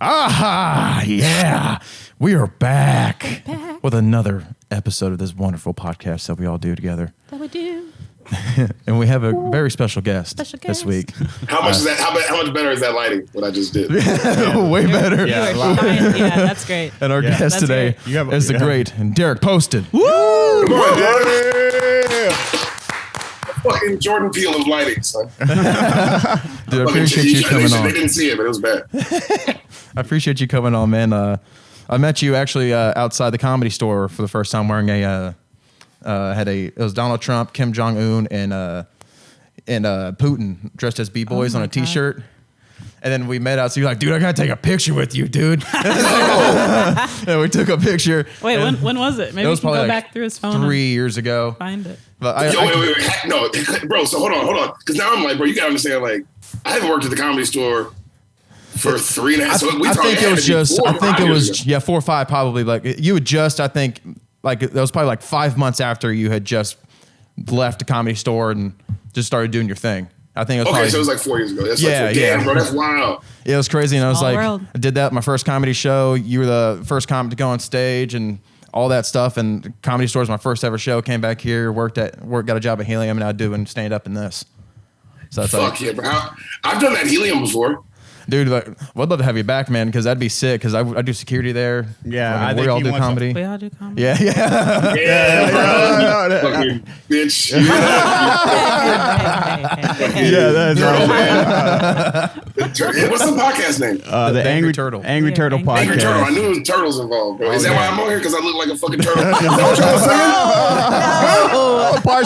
Ah, yeah. We are back with another episode of this wonderful podcast that we all do together. That we do. And we have a very special guest this week. How much is that? How much better is that lighting? What I just did? Way better. Yeah, that's great. And our guest today is the great Deric Poston. Woo! Come on, Deric. Fucking Jordan Peele of lighting, son. Dude, I appreciate you coming on. They didn't see it, but it was bad. I appreciate you coming on, man. I met you actually outside the Comedy Store for the first time wearing it was Donald Trump, Kim Jong-un, and Putin dressed as B-boys on a T-shirt. And then we met out, so you're like, dude, I gotta take a picture with you, dude. And we took a picture. Wait, when was it? Maybe it was we can go like back through his phone. 3 years ago. Find it. But wait. No, bro, so hold on. Because now I'm like, bro, you gotta understand, like, I haven't worked at the Comedy Store for 3.5. So I think it was just, 4 or 5 probably. Like, you had just, I think, like, that was probably like 5 months after you had just left the Comedy Store and just started doing your thing. I think it was okay, so it was like 4 years ago. That's damn, bro, that's wild. It was crazy, and I was Small like, world. I did that at my first comedy show. You were the first comic to go on stage and all that stuff. And Comedy Store was my first ever show. Came back here, got a job at Helium, and now doing stand up in this. So that's yeah, bro. I've done that Helium before. Dude, like, I'd love to have you back, man, because that'd be sick. Because I do security there. Yeah, we all do comedy. We all do comedy. Yeah. Fucking bitch. Yeah, that's right. What's the podcast name? The Angry Turtle. Angry Turtle podcast. Angry Turtle. I knew there was turtles involved, bro. Is that why I'm on here? Because I look like a fucking turtle? Is that what y'all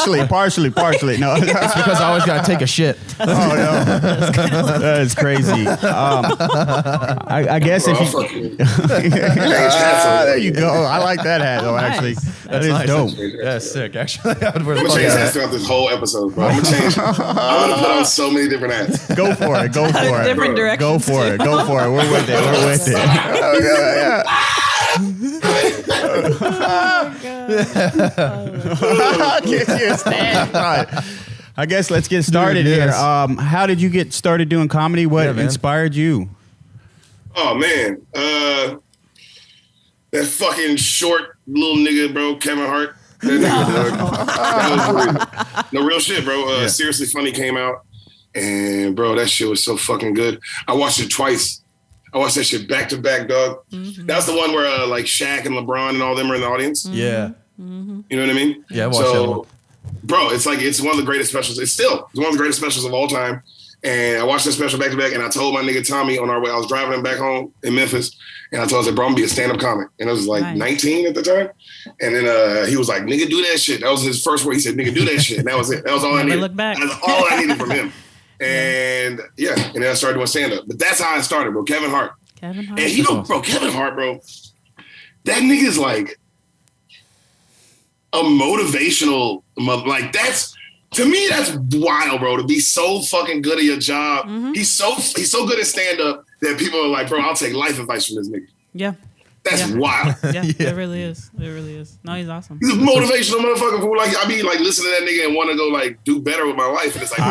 saying? Partially. No, it's because I always got to take a shit. Oh no, that is crazy. I guess bro, if you there you go. I like that hat though. Nice. Actually, That's is nice. dope. That's sick. Actually, I would wear I'm the gonna change fuck hats throughout this whole episode, bro. I'm gonna put on so many different hats. Go for it. Different directions. Go for it. We're with it. I guess let's get started here. How did you get started doing comedy? What inspired you? Oh man, that fucking short little nigga, bro, Kevin Hart. That was no real shit, bro. Seriously Funny came out, and bro, that shit was so fucking good. I watched it twice. I watched that shit back to back, dog. Mm-hmm. That's the one where like Shaq and LeBron and all them are in the audience. Mm-hmm. Yeah. Mm-hmm. You know what I mean? Yeah, I watched that one. Bro, it's one of the greatest specials. It's one of the greatest specials of all time. And I watched that special back to back, and I told my nigga Tommy on our way, I was driving him back home in Memphis, and I told him, bro, I'm gonna be a stand-up comic. And I was like 19 at the time. And then he was like, nigga, do that shit. That was his first word. He said, nigga, do that shit. And that was it. That was all I needed. Look back. That's all I needed from him. And and then I started doing stand-up. But that's how I started, bro. Kevin Hart. And Kevin Hart, bro, that nigga is like a motivational, like to me, that's wild, bro, to be so fucking good at your job. Mm-hmm. He's so good at stand-up that people are like, bro, I'll take life advice from this nigga. Yeah. That's wild. Yeah, it really is. No, he's awesome. He's a motivational motherfucker who like I be like listening to that nigga and want to go like do better with my life. And it's like,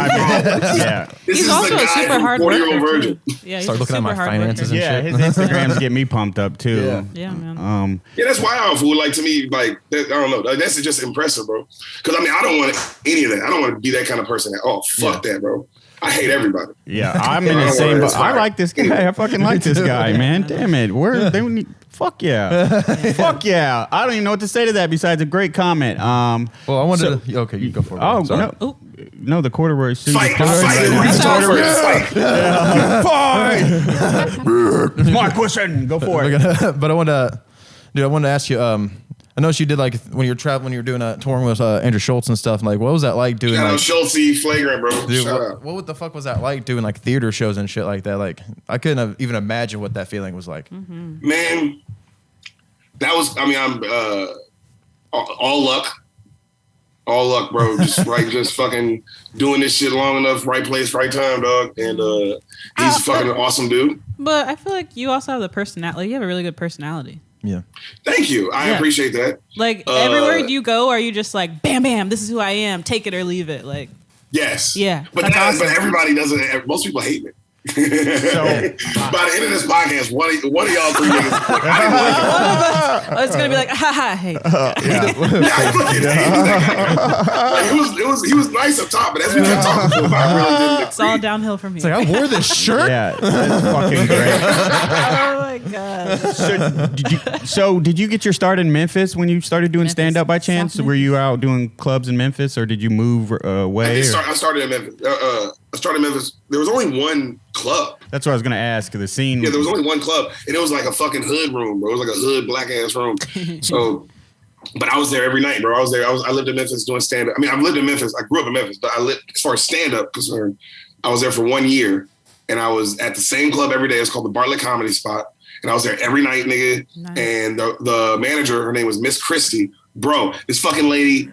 this he's is also the guy a super hard 40-year-old virgin. Yeah, he's start looking at my finances and shit. His Instagrams get me pumped up too. Yeah, man. Yeah, that's wild, fool. Like to me, like I don't know. Like, that's just impressive, bro. Because I mean, I don't want any of that. I don't want to be that kind of person. Fuck that, bro. I hate everybody. Yeah, I'm in the same boat. I like this guy. I fucking like this guy, man. Damn it. Fuck yeah. Fuck yeah. I don't even know what to say to that besides a great comment. Well, I wanted to... Okay, you go for it. Oh, no, the corduroy suit. Fight. My question. Go for it. But I wanted to ask you... I noticed you did like when you were traveling, when you were doing a touring with Andrew Schultz and stuff. Like, what was that like doing? Shout out Schultze, flagrant, bro. Dude, Shout out. What the fuck was that like doing like theater shows and shit like that? Like, I couldn't have even imagined what that feeling was like. Mm-hmm. Man, that was. I mean, I'm all luck, bro. Just fucking doing this shit long enough, right place, right time, dog. And he's a fucking awesome dude. But I feel like you also have the personality. You have a really good personality. Yeah. Thank you. I appreciate that. Like everywhere you go, are you just like, bam, bam, this is who I am. Take it or leave it. Like, yes. Yeah. But awesome. But everybody doesn't. Most people hate me. So by the end of this podcast, one of y'all three niggas, I didn't like it. It's gonna be like, haha, hey. He was nice up top, but as we kept talking to him, I really didn't agree. It's all downhill from here. It's like, I wore this shirt. Yeah, that's fucking great. Oh my god. So did you get your start in Memphis when you started doing stand up by chance? Were you out doing clubs in Memphis, or did you move away? I started in Memphis. I started in Memphis. There was only one club. That's what I was gonna ask. The scene. Yeah, there was only one club, and it was like a fucking hood room, bro. It was like a hood black ass room. So, but I was there every night, bro. I was there. I lived in Memphis doing stand up. I mean, I lived in Memphis. I grew up in Memphis, but I lived as far as stand up concerned. I was there for 1 year, and I was at the same club every day. It's called the Bartlett Comedy Spot, and I was there every night, nigga. Nice. And the manager, her name was Miss Christie, bro. This fucking lady,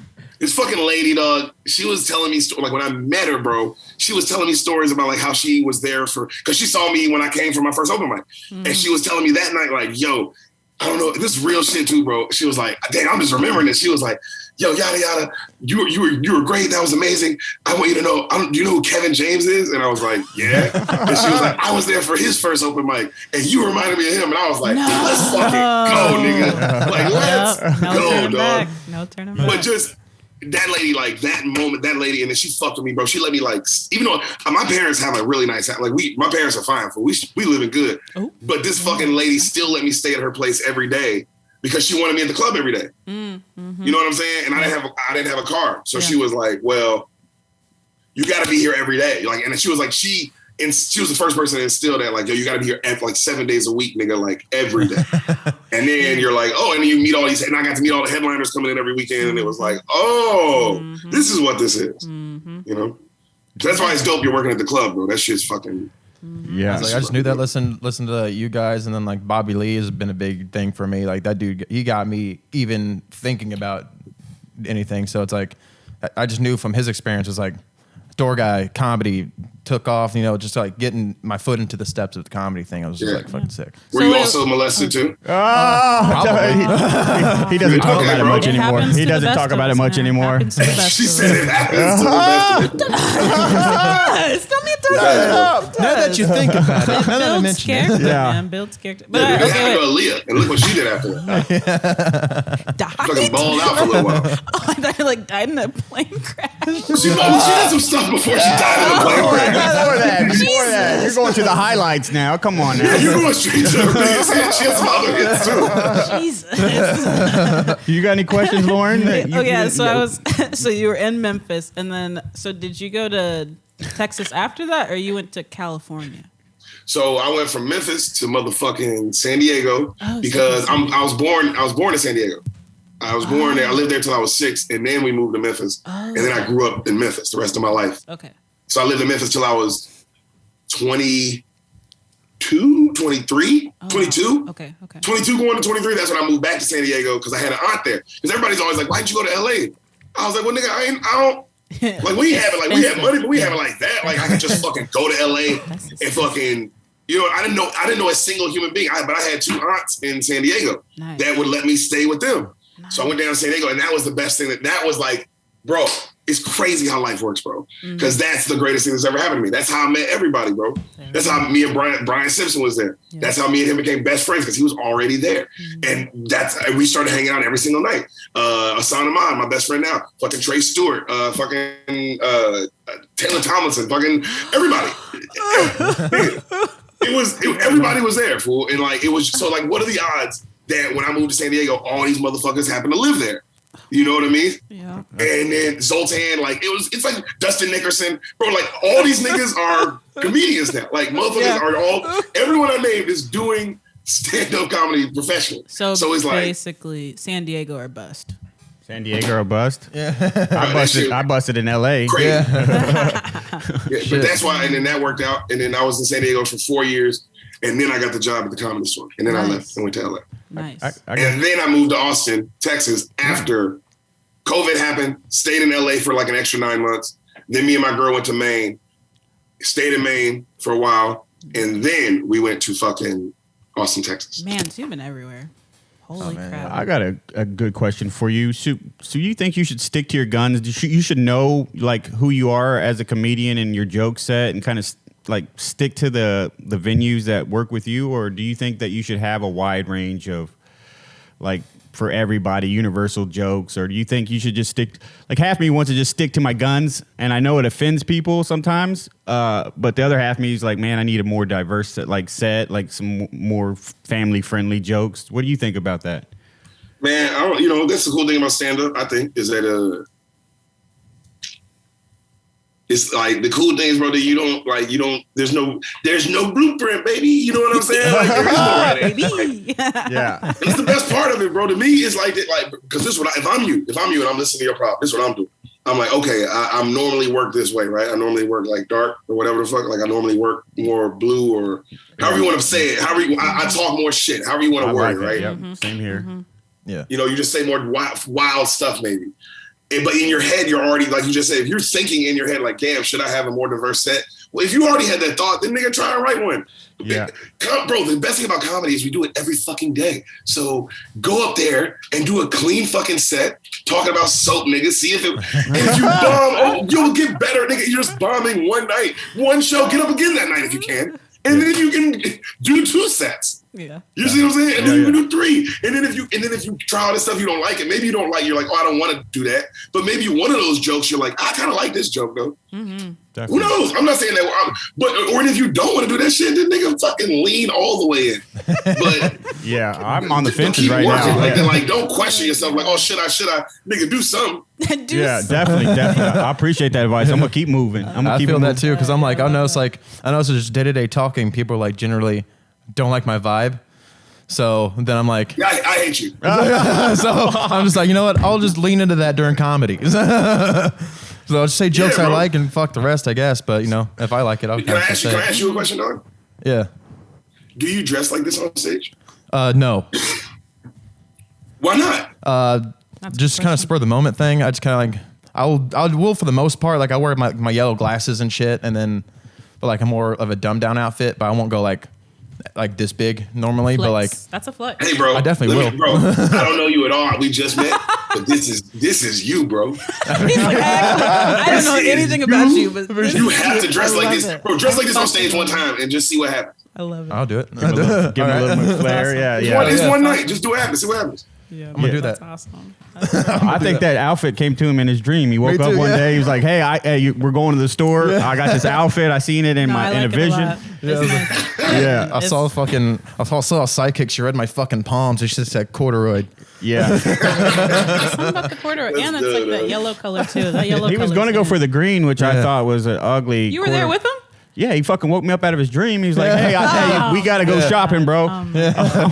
dog. She was telling me like when I met her, bro. She was telling me stories about like how she was there because she saw me when I came for my first open mic, and she was telling me that night like, yo, I don't know, this is real shit too, bro. She was like, dang, I'm just remembering this. She was like, yo, yada yada, you were great. That was amazing. I want you to know, do you know who Kevin James is? And I was like, yeah. And she was like, I was there for his first open mic, and you reminded me of him. And I was like, let's fucking go, nigga. Like, let's go, dog. No turning back. But just that lady, like that moment, that lady, and then she fucked with me, bro. She let me like, even though my parents have a really nice, like my parents are fine for we living good, but this fucking lady still let me stay at her place every day because she wanted me at the club every day. Mm-hmm. You know what I'm saying? And I didn't have a car, so she was like, well, you got to be here every day, like, and she was like, she was the first person to instill that, like, yo, you got to be here like 7 days a week, nigga, like every day. And then you're like, oh, and then you meet all these, and I got to meet all the headliners coming in every weekend, and it was like, oh, this is what this is, you know? So that's why it's dope you're working at the club, bro. That shit's fucking. Yeah, I just knew that. Listen to you guys, and then like Bobby Lee has been a big thing for me. Like that dude, he got me even thinking about anything. So it's like I just knew from his experience, it's like door guy comedy took off. You know, just like getting my foot into the steps of the comedy thing. I was just like fucking sick. Were you also molested too? He doesn't talk about it much anymore. He doesn't talk about it much anymore. She said it happens to the best. Still need to now that you think about it, now that I mention it. Man, builds character. But it happened to Aaliyah, and look what she did after that. Died? Fucking balled out for a little while. Oh, I thought you like died in a plane crash. She did some stuff before she died in a plane crash. Before that, you're going to the highlights now. Come on now. You're going straight to the biggest hit. She has some other hits too. Jesus. You got any questions, Lauren? So you were in Memphis, and then so did you go to Texas after that, or you went to California? So I went from Memphis to motherfucking San Diego because I was born in San Diego. I was born there. I lived there till I was 6, and then we moved to Memphis, and then I grew up in Memphis the rest of my life. Okay. So I lived in Memphis till I was 22, 23, 22. Okay. 22 going to 23. That's when I moved back to San Diego because I had an aunt there. Because everybody's always like, why'd you go to LA? I was like, well, nigga, I don't. Like, we have it. Like, we have money, but we have it like that. Like, I could just fucking go to LA and fucking, you know, I didn't know a single human being. But I had 2 aunts in San Diego that would let me stay with them. Nice. So I went down to San Diego, and that was the best thing. That was like, bro, it's crazy how life works, bro. Because that's the greatest thing that's ever happened to me. That's how I met everybody, bro. That's how me and Brian Simpson was there. Yeah. That's how me and him became best friends because he was already there. And we started hanging out every single night. Asana Ahmad, my best friend now. Fucking Trey Stewart. Taylor Tomlinson. Fucking everybody. Everybody was there, fool. And like, it was so like, what are the odds that when I moved to San Diego, all these motherfuckers happen to live there? You know what I mean? Yeah. And then Zoltan, like it's like Dustin Nickerson, bro. Like all these niggas are comedians now. Like motherfuckers are everyone I named is doing stand-up comedy professionally. So it's basically like San Diego or bust. San Diego or bust? Yeah. I busted in LA. Crazy. But that's why, and then that worked out. And then I was in San Diego for 4 years. And then I got the job at the Comedy Store. And then I left and went to LA. Nice. And then I moved to Austin, Texas after COVID happened, stayed in LA for like an extra 9 months. Then me and my girl went to Maine, stayed in Maine for a while. And then we went to fucking Austin, Texas. Man, so you've been everywhere. Holy crap. I got a good question for you. So you think you should stick to your guns? You should know like who you are as a comedian and your joke set and kind of like stick to the venues that work with you, or do you think that you should have a wide range of like for everybody universal jokes, or do you think you should just stick? Like half me wants to just stick to my guns, and I know it offends people sometimes, but the other half of me is like, man, I need a more diverse set, like some more family friendly jokes. What do you think about that? Man, that's the cool thing about stand up. I think is that it's like the cool thing is, bro, that there's no blueprint, baby. You know what I'm saying? Like, there is no right answer. Yeah. And it's the best part of it, bro. To me, it's like because this is what if I'm you and I'm listening to your prop, this is what I'm doing. I'm like, okay, I'm normally work this way, right? I normally work like dark or whatever the fuck. Like I normally work more blue or however you want to say it. I talk more shit. However you want to word it, right? Yep. Same here. Yeah. You just say more wild stuff, maybe. But in your head, you're already, like you just said, if you're thinking in your head, like, damn, should I have a more diverse set? Well, if you already had that thought, then nigga, try and write one. Yeah. Bro, the best thing about comedy is we do it every fucking day. So go up there and do a clean fucking set, talking about soap, nigga. See if you bomb, you'll get better, nigga. You're just bombing one night, one show, get up again that night if you can. And then you can do 2 sets. Yeah. You see what I'm saying? And then you can do 3. And then if you try all this stuff you don't like it, maybe you don't like, you're like, oh, I don't want to do that. But maybe one of those jokes, you're like, I kind of like this joke though. Mm-hmm. Who knows? I'm not saying that, or if you don't want to do that shit, then nigga fucking lean all the way in. But yeah, I'm on the fences right now. Like, don't question yourself. Like, oh, should I? Nigga, do something. Definitely. I appreciate that advice. I'm gonna keep moving. I feel that too because I'm like, I know it's just day-to-day talking. People like generally don't like my vibe. So then I'm like, yeah, I hate you. So I'm just like, you know what? I'll just lean into that during comedy. So I'll just say jokes I like and fuck the rest, I guess. But if I like it, I'll. Can I ask you a question, dog? Yeah. Do you dress like this on stage? No. Why not? Just kind of spur the moment thing. I just kind of like I will for the most part. Like I wear my yellow glasses and shit, and then but like a more of a dumbed down outfit. But I won't go like this big normally. Flex. But like that's a flex. Hey, bro, I definitely will, bro. I don't know you at all. We just met, but this is you, bro. He's like, I don't know anything about you, but you have to dress like this, bro. Dress like this on stage one time and just see what happens. I love it. I'll do it. Give him a little bit flair. Yeah. It's one night. Just do what happens. See what happens. Yeah, I'm gonna do that. That's awesome. I think that outfit came to him in his dream. He woke up one day. He was like, "Hey, we're going to the store. I got this outfit. I seen it in in a vision." Yeah, I saw Sidekick. She read my fucking palms. It just said corduroy. Yeah. Something about the corduroy, and it's like that yellow color too. That yellow. He was going to go for the green, which I thought was an ugly. You were there with him? Yeah, he fucking woke me up out of his dream. He's like, "Hey, we gotta go shopping, bro." I'm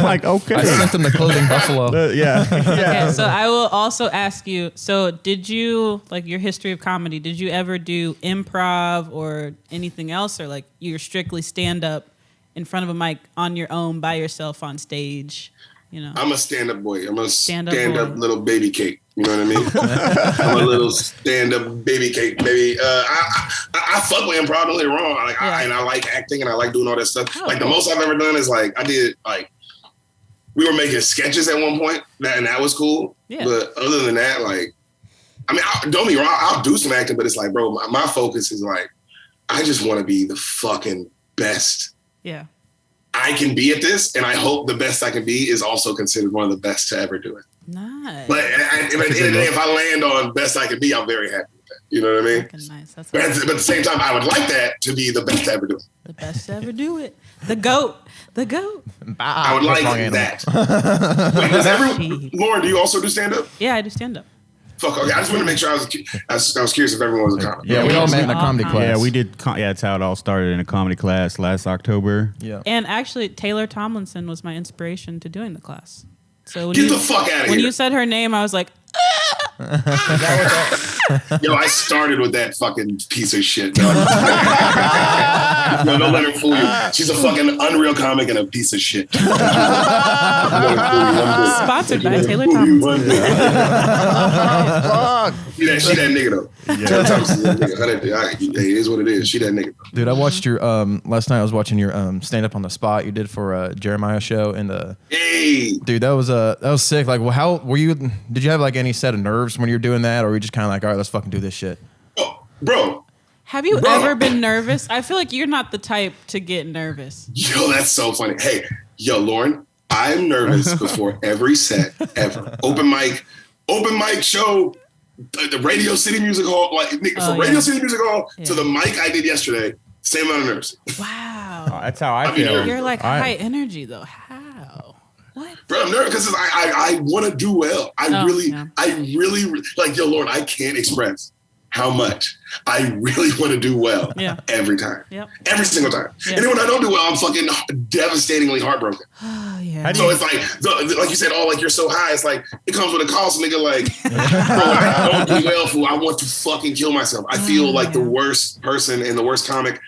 like, "Okay." I sent him the clothing buffalo. Okay, so I will also ask you. So, did you like your history of comedy? Did you ever do improv or anything else, or like you're strictly stand up in front of a mic on your own by yourself on stage? I'm a stand-up boy. I'm a stand-up little baby cake. You know what I mean? I'm a little stand-up baby cake, baby. I fuck with improv. Don't get it wrong. I like acting and I like doing all that stuff. The most I've ever done is I did we were making sketches at one point, and that was cool. Yeah. But other than that, don't get me wrong. I'll do some acting, but it's like, bro, my focus is I just want to be the fucking best. Yeah. I can be at this, and I hope the best I can be is also considered one of the best to ever do it. Nice. But at the end of the day, if I land on best I can be, I'm very happy with that. You know what I mean? Nice. That's but at the same time, I would like that to be the best to ever do it. The best to ever do it. The GOAT. I would like that. Wait, Lauren, do you also do stand-up? Yeah, I do stand-up. Fuck, okay. I just want to make sure I was curious if everyone was a comic. Yeah, we all met in a comedy class. Yeah, we did. That's how it all started, in a comedy class last October. Yeah. And actually, Taylor Tomlinson was my inspiration to doing the class. So Get the fuck out of here. When you said her name, I was like, Yo, I started with that fucking piece of shit. No, don't let her fool you. She's a fucking unreal comic and a piece of shit. Sponsored by Taylor Tomlinson. She that nigga though. Yeah. Taylor Thompson's that nigga. It is what it is. She that nigga. Dude, I watched your last night. I was watching your stand up on the spot you did for Jeremiah show and dude, that was sick. Like, well, how were you? Did you have any set of nerves when you were doing that, or were you just kind of like, all right, let's fucking do this shit? Oh, bro, Have you ever been nervous? I feel like you're not the type to get nervous. Yo, that's so funny. Hey, yo, Lauren, I'm nervous before every set ever. Open mic show, the Radio City Music Hall, like from Radio City Music Hall to the mic I did yesterday, same amount of nerves. Wow. That's how I feel. You're like high energy though. How? What? Bro, I'm nervous because I want to do well. I really, like, yo, Lauren, I can't express how much I really want to do well every time. Yep. Every single time. Yep. And then when I don't do well, I'm fucking devastatingly heartbroken. Oh, yeah. So it's like you said, like you're so high, it's like, it comes with a cost, nigga, like, bro, I don't do well, fool. I want to fucking kill myself. I feel like the worst person and the worst comic.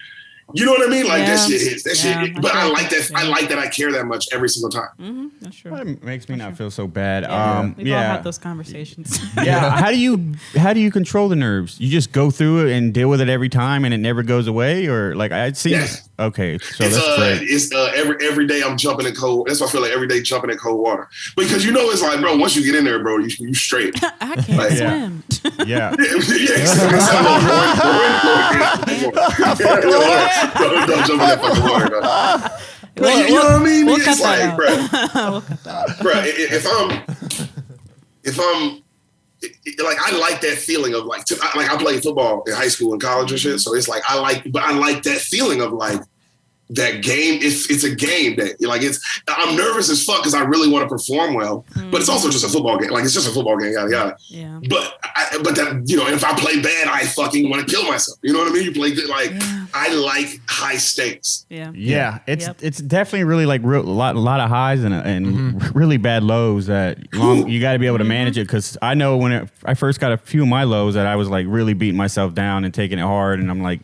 You know what I mean? Like that shit hits. That shit. But I like that. I like that I care that much every single time. Mm-hmm. That's true. It makes me not feel so bad. We've all had those conversations. Yeah. How do you control the nerves? You just go through it and deal with it every time, and it never goes away, or like I'd see. Yes. Okay, so that's great. It's every day I'm jumping in cold. That's why I feel like every day jumping in cold water because you know it's like, bro, once you get in there, bro, you straight. I can't swim. Yeah. Don't jump in that fucking water. Bro, you know what I mean? We'll it's like, bro, we'll cut that out. Bro, if I'm like, I like that feeling of like I played football in high school and college and shit. So it's like I like that feeling of like that game. It's a game that like I'm nervous as fuck because I really want to perform well, but it's also just a football game. Like it's just a football game, yada yada. Yeah. But that, you know, if I play bad, I fucking want to kill myself. You know what I mean? You play good. Like I like high stakes. Yeah. Yeah. It's definitely really like a lot of highs and really bad lows that you got to be able to manage it. Because I know when I first got a few of my lows that I was like really beating myself down and taking it hard, and I'm like,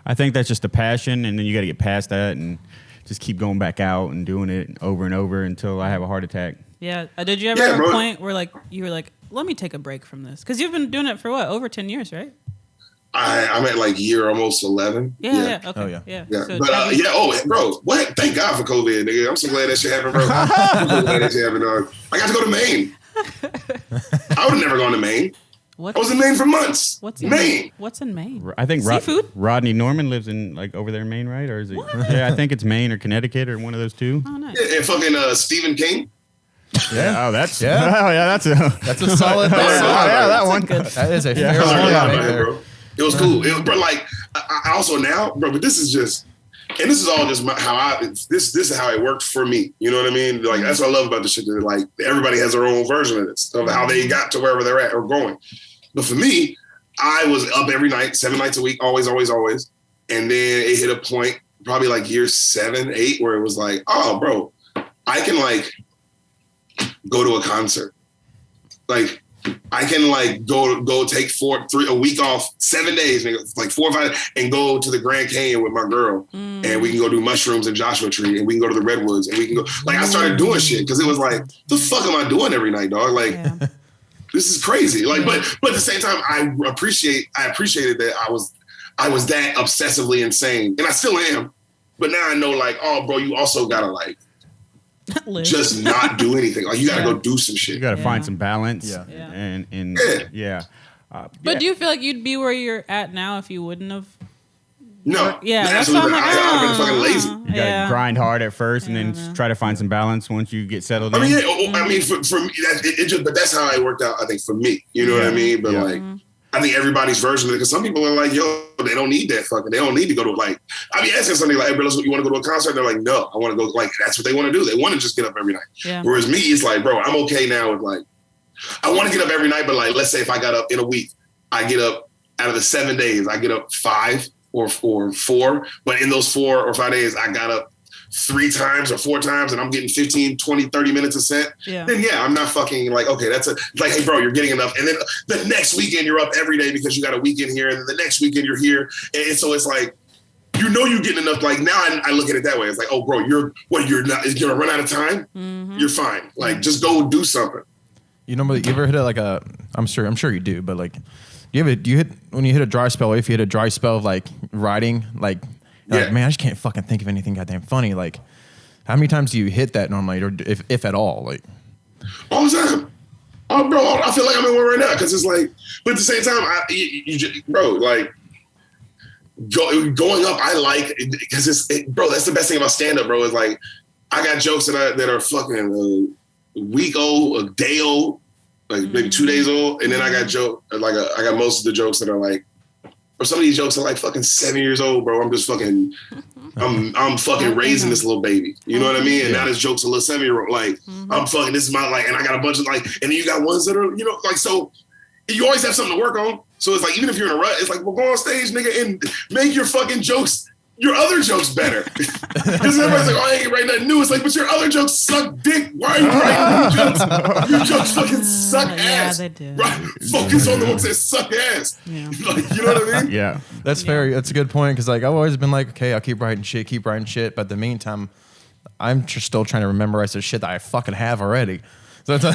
I think that's just a passion, and then you got to get past that and just keep going back out and doing it over and over until I have a heart attack. Yeah. Did you ever have a point where like you were like, let me take a break from this? Because you've been doing it for what, over 10 years, right? I'm at like year almost 11. Yeah. Okay. Oh, yeah. So but bro, what? Thank God for COVID, nigga. I'm so glad that shit happened, bro. I'm so glad that shit happened, dog. I got to go to Maine. I would have never gone to Maine. I was in Maine for months. What's in Maine? What's in Maine? I think seafood. Rodney Norman lives in like over there in Maine, right? Or is it? Yeah, I think it's Maine or Connecticut or one of those two. Oh, nice. Yeah, and fucking Stephen King. Yeah. Oh, that's Oh, yeah, that's a solid. That one. That is a fair one, bro. It was cool. But like, I also now, bro. But this is just, and this is all just this is how it worked for me. You know what I mean? Like that's what I love about the shit. That like everybody has their own version of this, of how they got to wherever they're at or going. But for me, I was up every night, 7 nights a week, always. And then it hit a point, probably like year 7, 8, where it was like, oh, bro, I can like go to a concert. Like I can like go take a week off, 7 days, like 4 or 5, and go to the Grand Canyon with my girl. And we can go do mushrooms and Joshua Tree, and we can go to the Redwoods, and we can go. Like I started doing shit because it was like, the fuck am I doing every night, dog? Like. Yeah. This is crazy. Like, but at the same time, I appreciated that I was that obsessively insane, and I still am. But now I know, like, oh, bro, you also gotta like just not do anything. Like, you gotta go do some shit. You gotta find some balance. And But do you feel like you'd be where you're at now if you wouldn't have? No. Yeah, that's what I'm like. I've been fucking lazy. You gotta grind hard at first, and then try to find some balance once you get settled in. I mean, for me, but that's how it worked out. I think for me, you know what I mean. But like, I think everybody's version of it, because some people are like, yo, they don't need that fucking. They don't need to go to like. I be asking somebody like, hey, bro, you want to go to a concert? They're like, no, I want to go. Like, that's what they want to do. They want to just get up every night. Yeah. Whereas me, it's like, bro, I'm okay now with like, I want to get up every night, but like, let's say if I got up in a week, I get up out of the 7 days, I get up 5 or 4, but in those 4 or 5 days, I got up 3 times or 4 times and I'm getting 15, 20, 30 minutes a set, then I'm not fucking like, okay, it's like, hey, bro, you're getting enough. And then the next weekend you're up every day because you got a weekend here, and then the next weekend you're here. And so it's like, you know, you're getting enough. Like now I look at it that way. It's like, oh, bro, you're not, is gonna run out of time? You're fine. Like, just go do something. You know, you ever hit it like I'm sure you do, but like, when you hit a dry spell, or if you hit a dry spell of like writing, like, like, man, I just can't fucking think of anything goddamn funny. Like, how many times do you hit that normally, or if at all? Like, all the time. Oh, bro, I feel like I'm in one right now because it's like, but at the same time, bro, like, going up, I like because bro. That's the best thing about stand up, bro. Is like I got jokes that are fucking a week old, a day old, like maybe 2 days old, and then I got I got most of the jokes that are like, or some of these jokes are like fucking 7 years old, bro. I'm just fucking, I'm fucking raising this little baby. You know what I mean? And now this joke's a little 7-year-old. Like I'm fucking. This is my like, and I got a bunch of like, and then you got ones that are like so. You always have something to work on. So it's like, even if you're in a rut, it's like, well, go on stage, nigga, and make your fucking jokes, your other jokes better. Because everybody's like, oh, I ain't writing nothing new. It's like, but your other jokes suck dick. Why are you writing new jokes? Your jokes fucking suck ass. Yeah, they do. Right? Focus on the ones that suck ass. Yeah. Like, you know what I mean? Yeah. That's that's a good point. Because like I've always been like, okay, I'll keep writing shit. But in the meantime, I'm just still trying to memorize the shit that I fucking have already. So bro,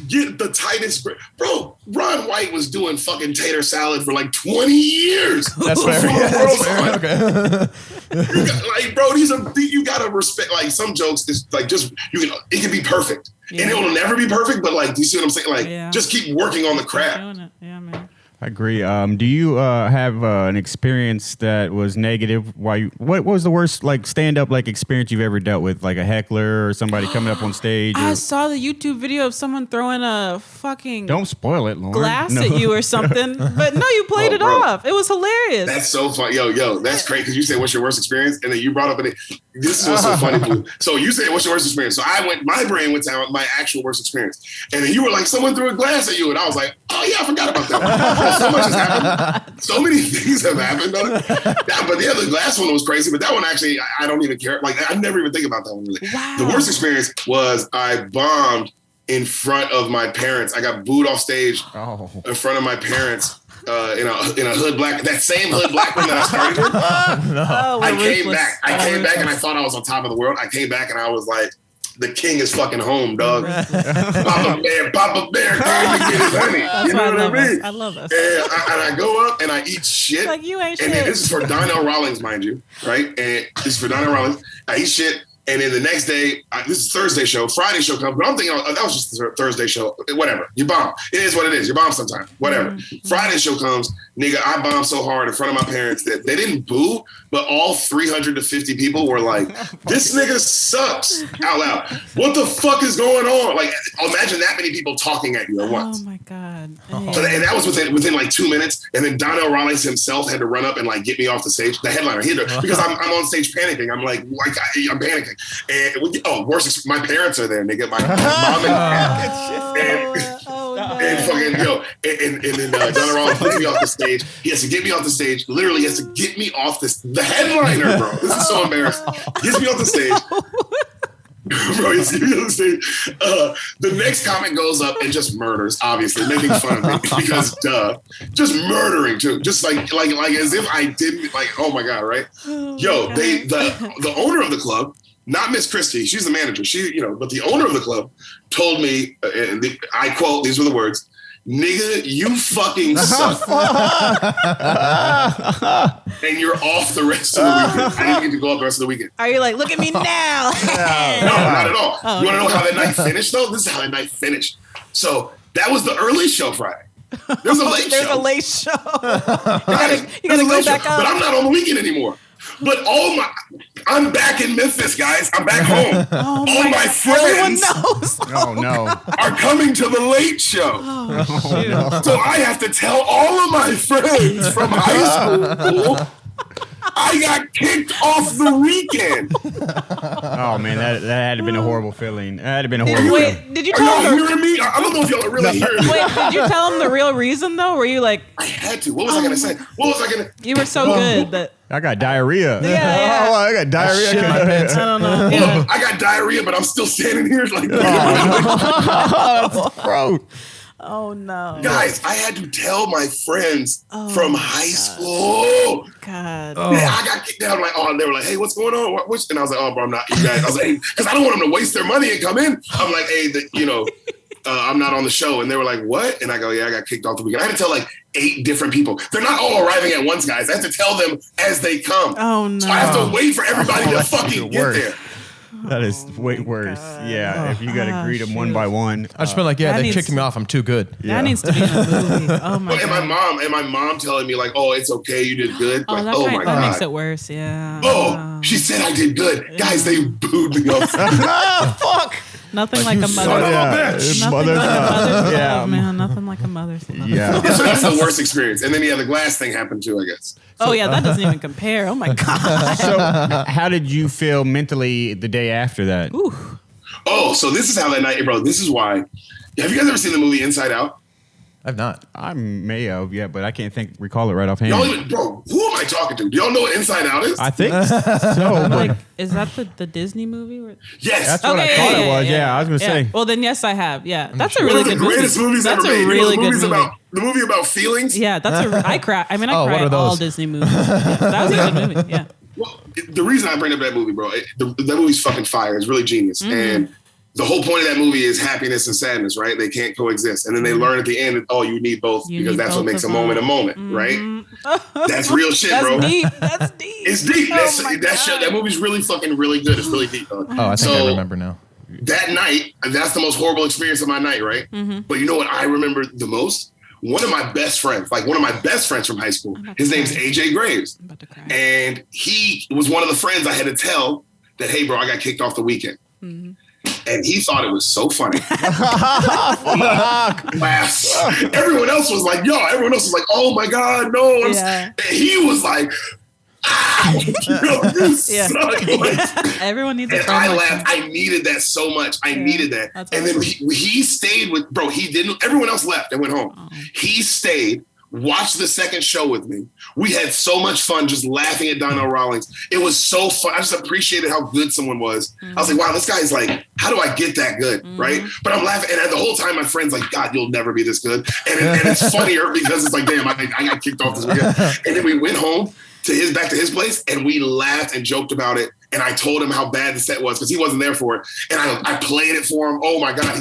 get the tightest. Bro, Ron White was doing fucking tater salad for like 20 years. That's fair. That's fair. Okay. Bro, you gotta respect. Like some jokes, is like just it can be perfect, and it'll never be perfect. But like, do you see what I'm saying? Like, just keep working on the craft. Yeah, man. I agree. Do you have an experience that was negative? What was the worst like stand-up like experience you've ever dealt with? Like a heckler or somebody coming up on stage? I saw the YouTube video of someone throwing a fucking don't spoil it, Lauren. glass at you or something. But no, you played it off. It was hilarious. That's so funny. Yo, that's great because you said what's your worst experience, and then you brought up this is what's so funny. Too. So you said what's your worst experience? So my brain went down my actual worst experience, and then you were like, someone threw a glass at you, and I was like, oh yeah, I forgot about that. So much has happened. So many things have happened. But the glass one was crazy. But that one actually, I don't even care. Like I never even think about that one really. Wow. The worst experience was I bombed in front of my parents. I got booed off stage in front of my parents. In a hood black, that same hood black one that I started with. I came back and I thought I was on top of the world. I came back and I was like, the king is fucking home, dog. Papa Bear came to get his honey. You know what I mean? I love us. And I go up and I eat shit. Like you ain't and shit. This is for Donnell Rawlings, mind you, right? And this is for Donnell Rawlings. I eat shit. And then the next day, this is Thursday show, Friday show comes, but I'm thinking, that was just the Thursday show. Whatever. You bomb. It is what it is. You bomb sometime. Whatever. Friday show comes, nigga, I bombed so hard in front of my parents that they didn't boo, but all 350 people were like, this nigga sucks out loud. What the fuck is going on? Like, imagine that many people talking at you at once. Oh my God. So, and that was within like 2 minutes. And then Donnell Rawlings himself had to run up and like get me off the stage. The headliner, because I'm on stage panicking. I'm like I'm panicking. And worse, my parents are there. Nigga, my mom and fucking and then Donnell Rawlings gets me off the stage. He has to get me off the stage. Literally, he has to get me off the headliner, bro. This is so embarrassing. Gets me off the stage. Bro, he's getting me on the stage. The next comic goes up and just murders, obviously, making fun of me because just murdering too, just like as if I didn't oh my God, right? The owner of the club. Not Miss Christie, she's the manager. But the owner of the club told me, I quote, these were the words, nigga, you fucking suck. And you're off the rest of the weekend. I didn't get to go up the rest of the weekend. Are you like, look at me now? No, not at all. You want to know how that night finished, though? This is how that night finished. So that was the early show Friday. There's a late show. There's a late show. You gotta go back up. But I'm not on the weekend anymore. But I'm back in Memphis, guys. I'm back home. All my friends are coming to the late show. So I have to tell all of my friends from high school I got kicked off the weekend. Oh man, that had to been a horrible feeling. That had to been a horrible feeling. Wait, did you tell y'all hearing me? I don't know if y'all are really hearing me. Wait, did you tell them the real reason though? Were you like, I had to. What was I gonna say? You were so good that I got diarrhea. Yeah. Oh, I got diarrhea. Shit in my pants. I don't know. Yeah. I got diarrhea, but I'm still standing here like Bro. Oh no, guys! I had to tell my friends from high school. God, yeah, I got kicked out. Like, they were like, "Hey, what's going on?" And I was like, "Oh, bro, I'm not." You guys, I was like, because I don't want them to waste their money and come in. I'm like, "Hey, I'm not on the show," and they were like, "What?" And I go, "Yeah, I got kicked off the weekend." I had to tell like 8 different people. They're not all arriving at once, guys. I have to tell them as they come. Oh no! So I have to wait for everybody to fucking get there. That is way worse. God. Yeah, if you got to greet them one by one. I just feel like, yeah, That they needs kicked me off. I'm too good. That needs to be in a movie. Oh my And god. my mom telling me like, "Oh, it's okay, you did good." Oh, Like, that, my that god. makes it worse. Yeah. Oh, she said I did good. Guys, they booed me off. Fuck. Nothing like a son mother. of a Yeah, bitch. Nothing mother's like a love. mother's Yeah. love, man. Nothing like a mother's love. Yeah. So that's the worst experience. And then the glass thing happened too, I guess. Oh yeah, that doesn't even compare. Oh my god. So, how did you feel mentally the day after that? Ooh. Oh, so this is how that night, bro. This is why. Have you guys ever seen the movie Inside Out? I've not. I may have, yeah, but I can't recall it right offhand. Y'all even, bro, who am I talking to? Do y'all know what Inside Out is? I think so. Like, But is that the Disney movie? Yes. that's what I thought it was. Yeah, I was gonna say. Well, then yes, I have. Yeah, that's a One really of the good movie. greatest movies That's ever a made. really the good movie's movie. the movie about feelings. Yeah, that's a. I cry. I mean, I Oh, what cry are at all those? Disney movies. Yeah, that was a good movie. Yeah. Well, the reason I bring up that movie, bro, that movie's fucking fire. It's really genius. And the whole point of that movie is happiness and sadness, right? They can't coexist. And then they learn at the end, oh, you need both You because need that's what both makes a of moment them. right? That's real shit, That's bro. deep. That's deep. It's deep. Oh my That movie's really fucking really good. It's really deep. Oh, I think I remember now. That night, that's the most horrible experience of my night, right? But you know what I remember the most? One of my best friends, like one of my best friends from high school, his name's AJ Graves. I'm about to cry. And he was one of the friends I had to tell that, hey, bro, I got kicked off the weekend. And he thought it was so funny. Laughs. Everyone else was like, everyone else was like, oh my God, no. Yeah. And he was like, you suck. Like, Everyone needs a and friend I like laughed. that. I needed that so much. I needed that. That's And then awesome. he stayed with, bro, he didn't, everyone else left and went home. Oh. He stayed, watched the second show with me. We had so much fun just laughing at Donnell Rawlings. It was so fun. I just appreciated how good someone was. I was like, wow, this guy's like, how do I get that good? Right? But I'm laughing. And the whole time my friend's like, God, you'll never be this good. And it's funnier because it's like, damn, I got kicked off this weekend. And then we went home back to his place, and we laughed and joked about it. And I told him how bad the set was because he wasn't there for it. And I played it for him. Oh my God.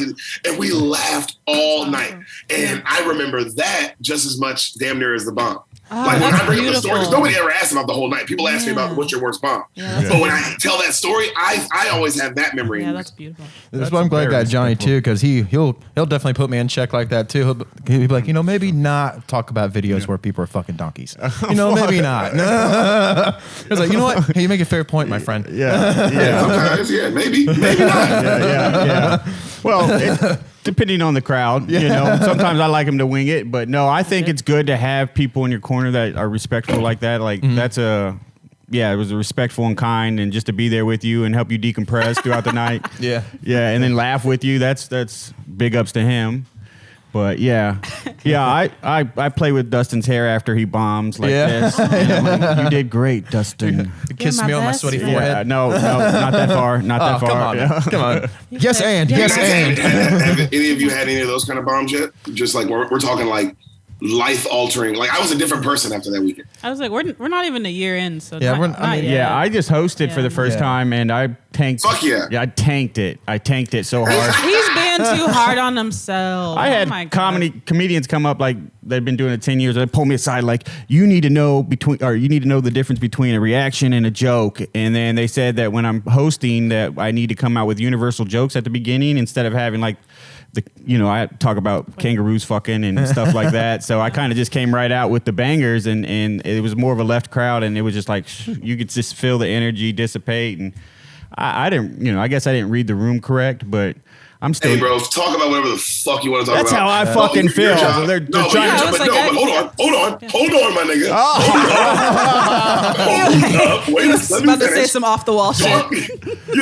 And we laughed all night. And I remember that just as much damn near as the bomb. Like when I bring up the story, because nobody ever asked about the whole night. People ask me about what's your worst bomb. But when I tell that story, I always have that memory. Yeah, in me. that's beautiful. That's why I'm glad I got Johnny too, because he'll definitely put me in check like that too. He'll be like, maybe not talk about videos where people are fucking donkeys. Maybe not. I was like, you know what? Hey, you make a fair point, my friend. Yeah. Sometimes, maybe not. Yeah. Well, depending on the crowd, sometimes I like them to wing it, but no, I think it's good to have people in your corner that are respectful like that. Like it was respectful and kind, and just to be there with you and help you decompress throughout the night. Yeah, and then laugh with you. That's big ups to him. But I play with Dustin's hair after he bombs like this. And I'm like, you did great, Dustin. Kiss me on my sweaty forehead. Yeah, no, not that far. Not that far. Come on. Yes, and. Have any of you had any of those kind of bombs yet? Just like we're talking like life altering. Like I was a different person after that weekend. I was like, we're not even a year in, so Yeah, not yet. Yeah, I just hosted for the first time, and I tanked. Fuck yeah! Yeah, I tanked it so hard. He's being too hard on himself. I had comedians come up like they've been doing it 10 years. They pull me aside like, you need to know the difference between a reaction and a joke. And then they said that when I'm hosting, that I need to come out with universal jokes at the beginning instead of having like I talk about kangaroos fucking and stuff like that. So I kind of just came right out with the bangers, and it was more of a left crowd, and it was just like you could just feel the energy dissipate. And I didn't, I guess I didn't read the room correct, but I'm still. Hey, bro, talk about whatever the fuck you want to talk That's about. how I fucking feel. They're trying to. Hold on, my nigga. Hold up. Wait, was about to say some off the wall shit.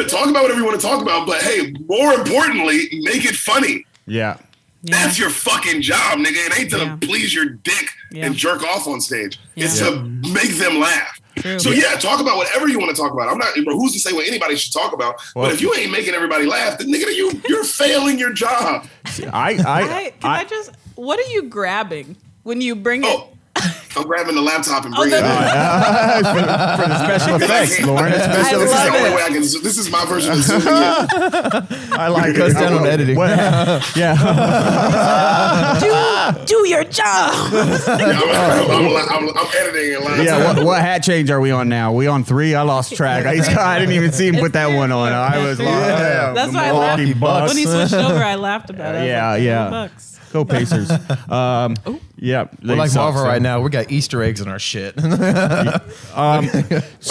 Talk about whatever you want to talk about, but hey, more importantly, make it funny. Yeah. That's your fucking job, nigga. It ain't to please your dick and jerk off on stage. It's to make them laugh. True. So talk about whatever you want to talk about. I'm not, bro, who's to say what anybody should talk about? But if you ain't making everybody laugh, then nigga, you're failing your job. What are you grabbing when you bring it? I'm grabbing the laptop and bringing it for the special effects, Lauren. This is the only way I can. This is my version of zooming in. I like it. Goes down on editing. Yeah. Do your job. I'm editing and lying. Yeah, what hat change are we on now? We on 3? I lost track. I didn't even see him put that one on. I was like, that's why I laughed. When he switched over, I laughed about it. Yeah. Bucks. Go Pacers. Yeah, We're like Marvel right now. We got Easter eggs in our shit. So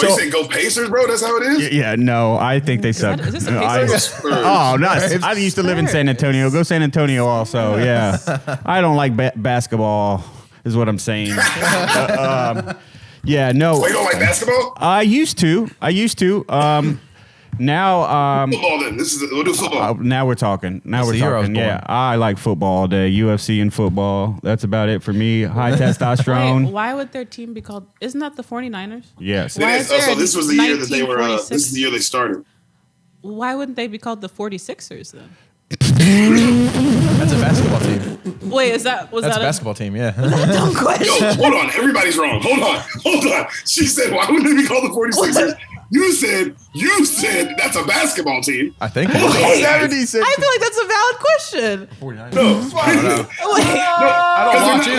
you say go Pacers, bro? That's how it is? Yeah, no, I think they suck. Is this a Pacers? Nuts. I used to live in San Antonio. Go San Antonio also, yeah. I don't like basketball, is what I'm saying. Yeah, no. Wait, you don't like basketball? I used to. Now, football then. We'll do football. Now we're talking. Now we're talking. Yeah, I like football all day. UFC and football. That's about it for me. High testosterone. Wait, why would their team be called? Isn't that the 49ers? Yes. Why is there so this was the year that they were. 1946? This is the year they started. Why wouldn't they be called the 46ers then? That's a basketball team. Wait, was That's that a basketball team, yeah. dumb question? Yo, hold on. Everybody's wrong. Hold on. She said, why wouldn't it be called the 46ers? You said that's a basketball team. I think. I feel like that's a valid question. 49. No, I don't know. I don't want to.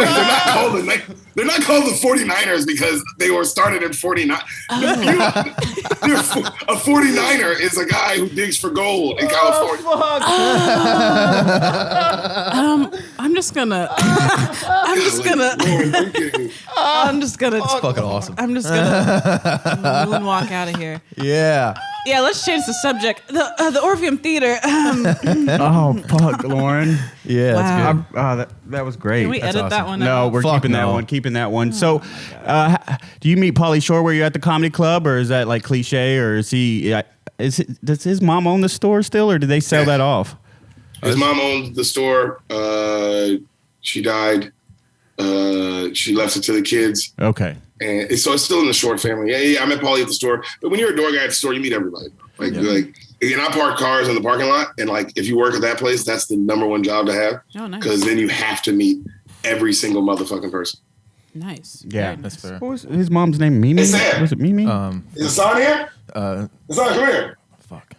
They're not called the 49ers because they were started in 49. A 49er is a guy who digs for gold in California. I'm just gonna. It's fucking awesome. I'm just gonna moonwalk out of here. Yeah. Yeah, let's change the subject. The Orpheum Theater. Oh fuck, Lauren. Yeah, Wow. that's good. That was great. Can we edit awesome. that one No, out? we're Fuck keeping no. that one. So, do you meet Pauly Shore where you're at the comedy club, or is that like cliche, or is he? Does his mom own the store still, or did they sell that off? His mom owned the store. She died. She left it to the kids. Okay. And so it's still in the Short family. Yeah, I met Pauly at the store. But when you're a door guy at the store, you meet everybody. Like, and I park cars in the parking lot. And like, if you work at that place, that's the number one job to have. Oh, nice. Because then you have to meet every single motherfucking person. Nice. Yeah, Very that's nice. fair. What was his mom's name? Mimi? It's Sam. Was it Mimi? Is Hassan here? Hassan, come here. Fuck.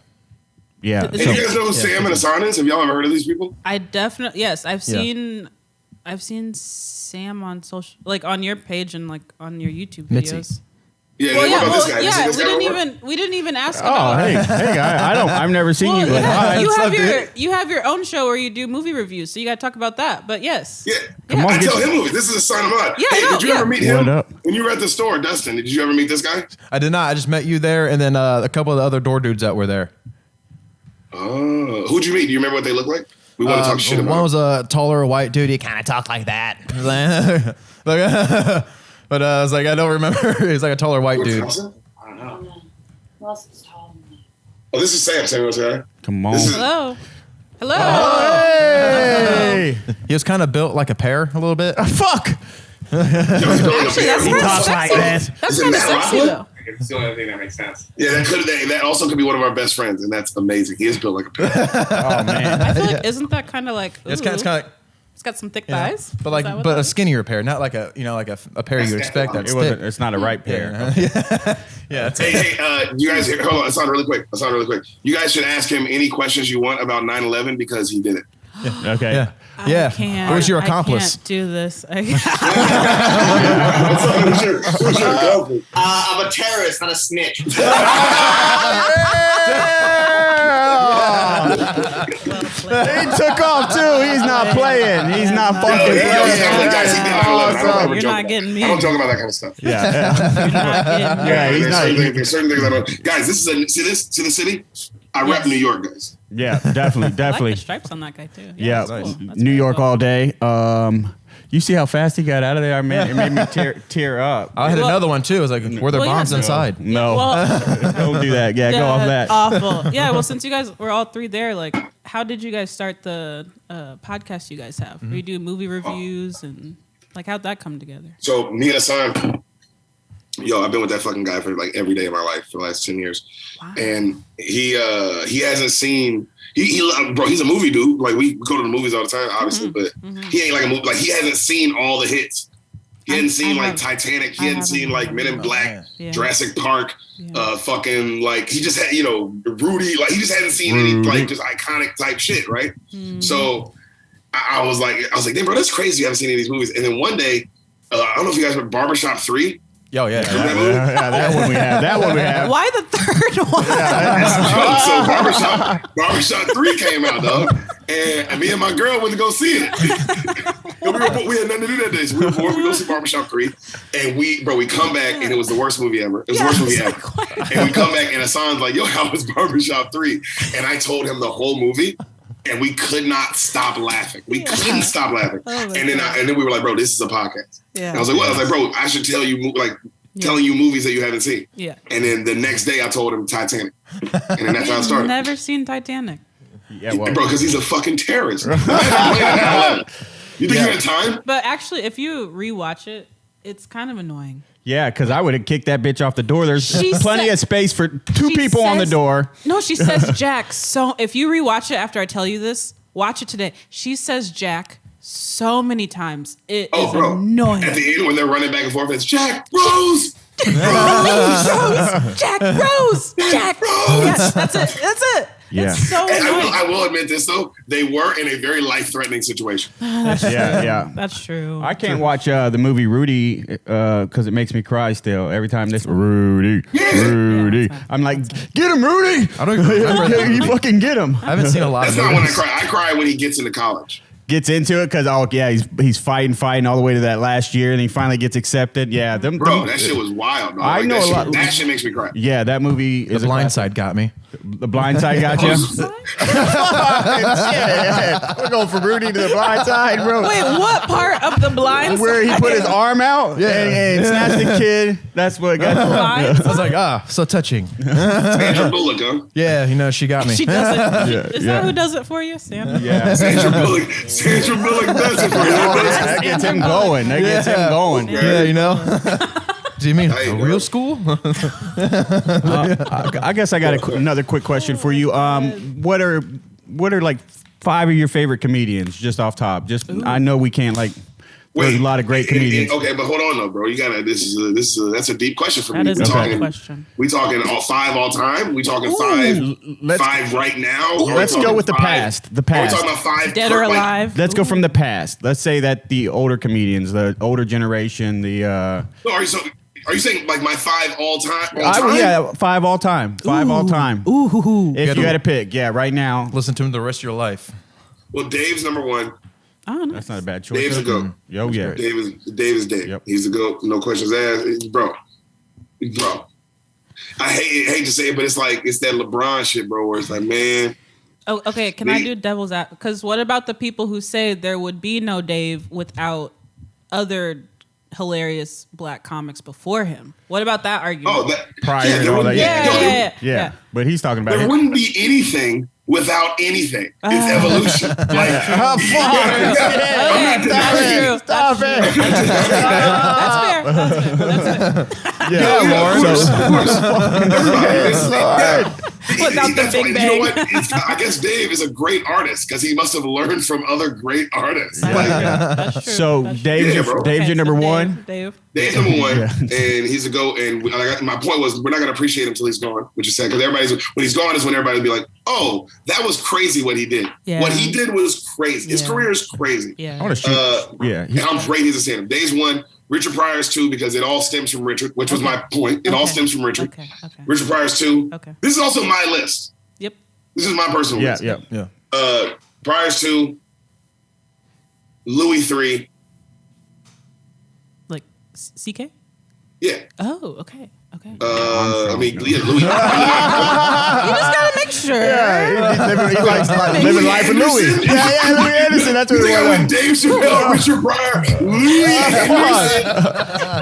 Yeah. Hey, you guys know who Sam and Hassan is? Have y'all ever heard of these people? I definitely I've seen Sam on social, like on your page and like on your YouTube videos. Mitzi. Yeah, what about this guy? You see this guy we didn't even ask. Oh, about hey, guy. I've never seen you. But hi. you have your own show where you do movie reviews, so you got to talk about that. But yes, Come on, I tell him movies. This is a son of mine. Yeah, hey, did you ever meet him What up? when you were at the store, Dustin? Did you ever meet this guy? I did not. I just met you there, and then a couple of the other door dudes that were there. Oh, who'd you meet? Do you remember what they look like? We want to talk shit about. One was a taller white dude. He kind of talked like that. But I was like, I don't remember. He's like a taller white dude. Thompson? I don't know. Who else is tall than me? Oh, this is Sam. Sam, what's that? Come on. This is- hello. Hey! He was kind of built like a pear a little bit. Fuck! Actually, that's He kind of talks like sexy. this. That's Is it kind of Matt sexy Rockwood? though. It's the only thing that makes sense. Yeah, that also could be one of our best friends, and that's amazing. He is built like a pear. Oh man. I feel like isn't that kind of like It's kind of like, it's got some thick you know, thighs, but Is like, that what but that a is? skinnier pear, not like a a pear you would expect. That's It wasn't. thick. It's not a right pair. Yeah. Hey, you guys, hold on. Hassan, really quick. You guys should ask him any questions you want about 9/11 because he did it. Okay. Yeah. I Yeah. can't. Who was your accomplice? I can't do this. Who's your accomplice? I'm a terrorist, not a snitch. He took off too. He's not playing. He's not fucking playing. Guys, he did 9/11. You're not getting me. I don't joke about that kind of stuff. Yeah. You're not getting me. Yeah, he's not. There's certain things I don't. Guys, this is see the city. I rep Yes. New York, guys. Yeah, I definitely. like the stripes on that guy too. Yeah, that's cool. That's New very York cool. all day. You see how fast he got out of there? It made me tear up. I had Well- another one too. It was like, were there Well, bombs yeah. inside? No, Well, don't do that. Yeah, go off that. Awful. Yeah. Well, since you guys were all three there, like, how did you guys start the podcast you guys have? Where you do movie reviews and like, how'd that come together? So me and Hassan, I've been with that fucking guy for like every day of my life for the last 10 years. Wow. And he hasn't seen bro, he's a movie dude. Like we go to the movies all the time, obviously, but he ain't like a movie. Like he hasn't seen all the hits. He hadn't seen like Titanic. He hadn't seen like Men in Black, Yeah. Jurassic Park, Yeah. fucking like he just had Rudy. Like he just hadn't seen any like just iconic type shit, right? So I was like, damn, bro, that's crazy. You haven't seen any of these movies. And then one day, I don't know if you guys remember Barbershop 3. Oh, yeah. That one we have. That one we have. Why the third one? So Barbershop 3 came out, dog. And me and my girl went to go see it. We had nothing to do that day. So we were bored. We go see Barbershop 3. And we come back and it was the worst movie ever. It was the worst movie ever. And we come back and Hassan's like, yo, how was Barbershop 3? And I told him the whole movie. And we could not stop laughing. We couldn't stop laughing. And then we were like, bro, this is a podcast. Yeah. And I was like, what? I was like, bro, I should tell you, telling you movies that you haven't seen. Yeah. And then the next day I told him Titanic. And then that's how it started. Never seen Titanic. Yeah, well. Bro, because he's a fucking terrorist. You think you had time? But actually, if you rewatch it, it's kind of annoying. Yeah, because I would have kicked that bitch off the door. There's plenty of space for two people on the door. No, she says Jack. So if you rewatch it after I tell you this, watch it today. She says Jack so many times. It is annoying. At the end when they're running back and forth, it's Jack, Rose! Rose! Jack, Rose! Jack, Rose! Yes, that's it. Yeah. It's so annoying. I will admit this, though. They were in a very life-threatening situation. Yeah. That's true. I can't watch the movie Rudy because it makes me cry still. Every time this Rudy. Yeah, I'm like, get him, Rudy! I don't even remember that. You fucking get him. I haven't seen a lot of movies. That's not when I cry. I cry when he gets into college. Gets into it because he's fighting all the way to that last year and he finally gets accepted. Yeah, that shit was wild. Bro. I know that shit makes me cry. Yeah, that movie is The Blind Side got me. The Blind Side got you. We're going from Rudy to The Blind Side, bro. Wait, what part of The Blind Side? Where he put his arm out and snatched the kid. That's what got I was like, so touching. Sandra Bullock, huh? Yeah, she got me. She does it. Is that who does it for you, Sandra? Yeah. Sandra Bullock does it for you. That gets him going. Yeah, you know. Do you mean a real school? I guess I got another quick question for you. What are like 5 of your favorite comedians, just off top? I know we can't there's a lot of great comedians. Okay, but hold on though, bro. You gotta. That's a deep question for me. That is a deep question. We talking 5 all time? We talking 5 right now? Let's go with the past. The past. Are we talking about 5 dead or alive? Let's go from the past. Let's say that the older comedians, the older generation, Are you saying like my 5 all time? Yeah, 5 all time. 5 all time. Ooh. If you had to pick, right now. Listen to him the rest of your life. Well, Dave's number 1. Oh, nice. That's not a bad choice. Dave's a GOAT. Yo, yeah. Dave is Dave. Yep. He's a GOAT. No questions asked. Bro. I hate to say it, but it's that LeBron shit, bro, where it's like, man. Oh, okay. Can I do devil's advocate? Because what about the people who say there would be no Dave without other hilarious black comics before him? What about that argument? Oh, that prior and all that. Yeah. But he's talking about there wouldn't be anything without anything. It's evolution. That's true. Stop it. That's fair. Without the Big Bang. You know what? I guess Dave is a great artist because he must have learned from other great artists. That's true. So Dave's your number 1. Dave's number 1, and he's a GOAT. And my point was, we're not going to appreciate him until he's gone, which is sad because when he's gone is when everybody will be like, oh, that was crazy what he did. Yeah. What he did was crazy. His career is crazy. Yeah. I want to shoot. How great he's a stand-up. Dave's 1. Richard Pryor's 2 because it all stems from Richard, which was my point. It all stems from Richard. Okay. Richard Pryor's 2. Okay. This is also my list. Yep. This is my personal list. Yeah. Pryor's 2. Louis 3. Like CK? Yeah. Oh, okay. Louis. You just gotta make sure. Yeah, he likes living life with Louis. Yeah, Louis Anderson. That's what I went. Dave Chappelle, Richard Pryor, Louis Anderson.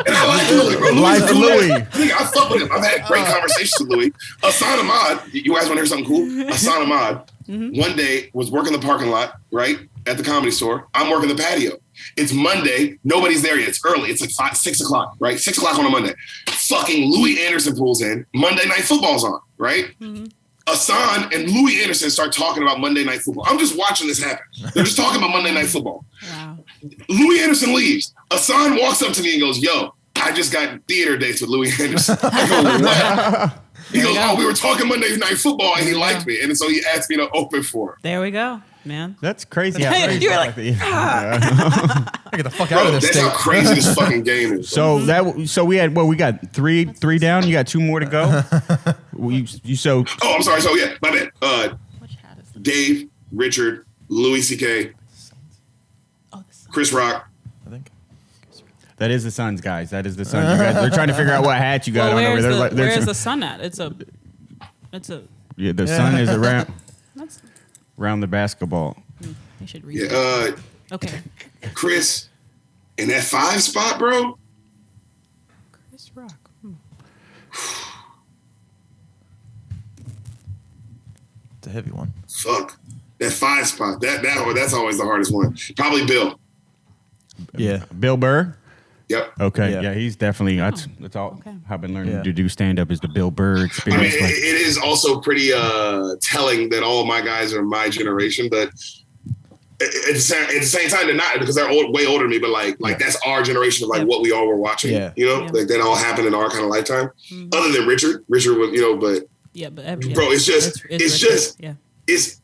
And I like Louis, bro. Life with Louis. I fuck with him. I've had great conversations with Louis. Hassan Ahmad. You guys want to hear something cool? Hassan Ahmad. One day was working the parking lot, right, at the Comedy Store. I'm working the patio. It's Monday. Nobody's there yet. It's early. It's like 6 o'clock, right? 6 o'clock on a Monday. Fucking Louis Anderson pulls in. Monday Night Football's on, right? Hassan and Louis Anderson start talking about Monday Night Football. I'm just watching this happen. They're just talking about Monday Night Football. Wow. Louis Anderson leaves. Hassan walks up to me and goes, yo, I just got theater dates with Louis Anderson. I go, what? He goes, "Oh, we were talking Monday Night Football, and he liked me, and so he asked me to open for him." There we go, man. That's crazy. You were like, I get the fuck out of this That's state. how crazy this fucking game is. So we got three down. You got 2 more to go. Oh, I'm sorry. So yeah, my bad. Dave, Richard, Louis C.K., Chris Rock. I think. That is the Suns, guys. That is the Suns. You guys, they're trying to figure out what hat you got on over there. Where's the sun at? It's a. Yeah, the sun is around the basketball. They should read. Yeah. Okay. Chris, in that 5 spot, bro. Chris Rock. It's a heavy one. Fuck. That 5 spot. That's always the hardest one. Probably Bill. Yeah. Bill Burr. Yep. Okay. Yeah. Yeah, he's definitely that's all. Okay. I've been learning Yeah. to do stand up is the Bill Burr I mean, experience. it is also pretty telling that all of my guys are my generation, but at the same time, they're not because they're way older than me. But like that's our generation of like what we all were watching. Yeah. You know, like that all happened in our kind of lifetime. Other than Richard was, but Yeah, but bro, it's just yeah. it's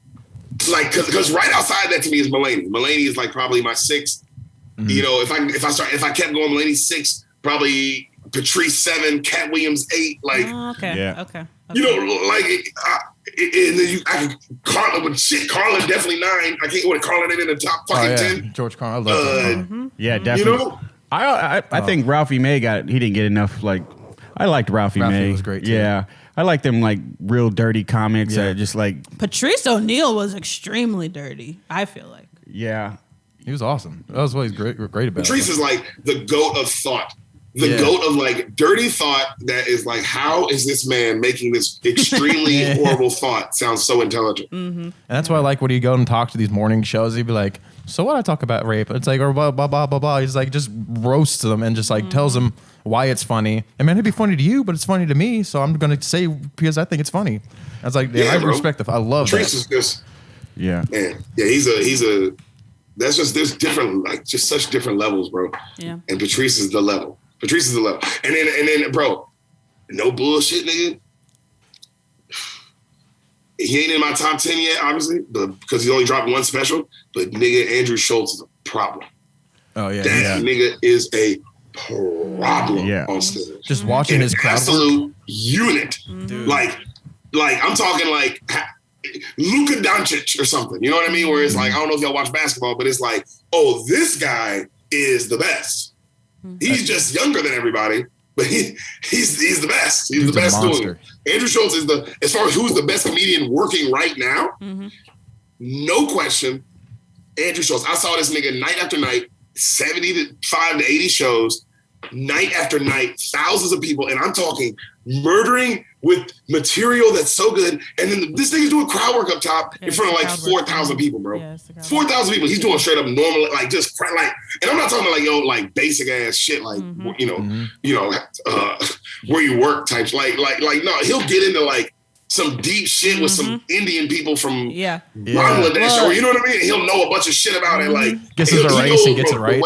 like because right outside that to me is Mulaney. Mulaney is like probably my 6th. You know, if I kept going, Mulaney 6, probably Patrice 7, Cat Williams 8. Like, Okay. Yeah. Okay. you know, like, and then Carlin definitely 9. I can't want Carlin in the top fucking 10. George Carlin. I love that. Yeah, definitely. You know, I think Ralphie May he didn't get enough. Like, I liked Ralphie May. was great, too. Yeah, I like them like real dirty comics. Yeah. Just like Patrice O'Neal was extremely dirty. I feel like. yeah. He was awesome. That was what he's great about. Patrice is like the goat of thought. The goat of like dirty thought that is like, how is this man making this extremely horrible thought sound so intelligent? And that's why I like when you go and talk to these morning shows, he'd be like, so what I talk about rape? It's like, or blah, blah, blah, blah, blah. He's like, just roasts them and just like tells them why it's funny. I mean, it'd be funny to you, but it's funny to me. So I'm going to say because I think it's funny. I was like, I respect I love Patrice that. is just, Yeah. man. Yeah, he's a, that's just, there's different, like just such different levels, bro. Yeah. And Patrice is the level. And then, bro, no bullshit, nigga. He ain't in my top 10 yet, obviously, but because he only dropped 1 special. But nigga, Andrew Schultz is a problem. Oh, yeah. That nigga is a problem on stage. Just watching his crowd absolute work. unit. Dude. Like I'm talking like Luka Doncic or something. You know what I mean? Where it's like, I don't know if y'all watch basketball, but it's like, oh, this guy is the best. He's just younger than everybody, but he's the best. He's the best doing it. Andrew Schultz is as far as who's the best comedian working right now, no question, Andrew Schultz. I saw this nigga night after night, 75 to 80 shows, night after night, thousands of people, and I'm talking murdering with material that's so good. And then this nigga's doing crowd work up top in front of like 4,000 people, bro. Yeah, 4,000 people. He's doing straight up normal, like just like, and I'm not talking about like, yo, like basic ass shit, like, you know, where you work types. Like, no, he'll get into like some deep shit with some Indian people from Bangladesh, or you know what I mean? He'll know a bunch of shit about it. Like, gets his race and gets it right.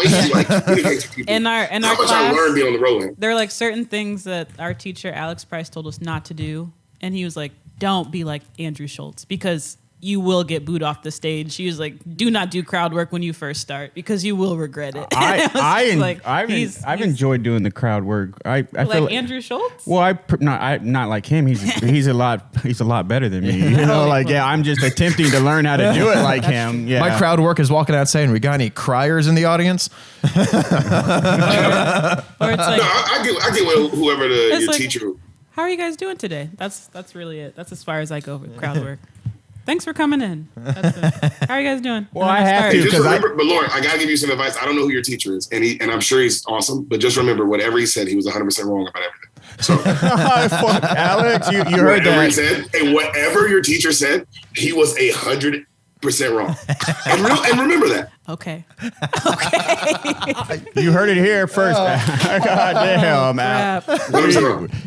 In our how much I learned being on the road. There are like certain things that our teacher Alex Price told us not to do, and he was like, "Don't be like Andrew Schultz because you will get booed off the stage." He was like, "Do not do crowd work when you first start because you will regret it." I've enjoyed doing the crowd work. I feel like Andrew Schultz. Well, not like him. He's a lot better than me. You know, like I'm just attempting to learn how to do it like him. Yeah. My crowd work is walking out saying, "We got any criers in the audience?" Or it's like, I get with whoever your like, teacher. How are you guys doing today? That's really it. That's as far as I go with crowd work. Thanks for coming in. That's it. How are you guys doing? Well, I have to because but Lauren, I gotta give you some advice. I don't know who your teacher is, and I'm sure he's awesome. But just remember, whatever he said, he was 100% wrong about everything. So, fuck, Alex, you heard that? He said, and whatever your teacher said, he was 100% wrong. And remember that. Okay. You heard it here first. God damn, Al.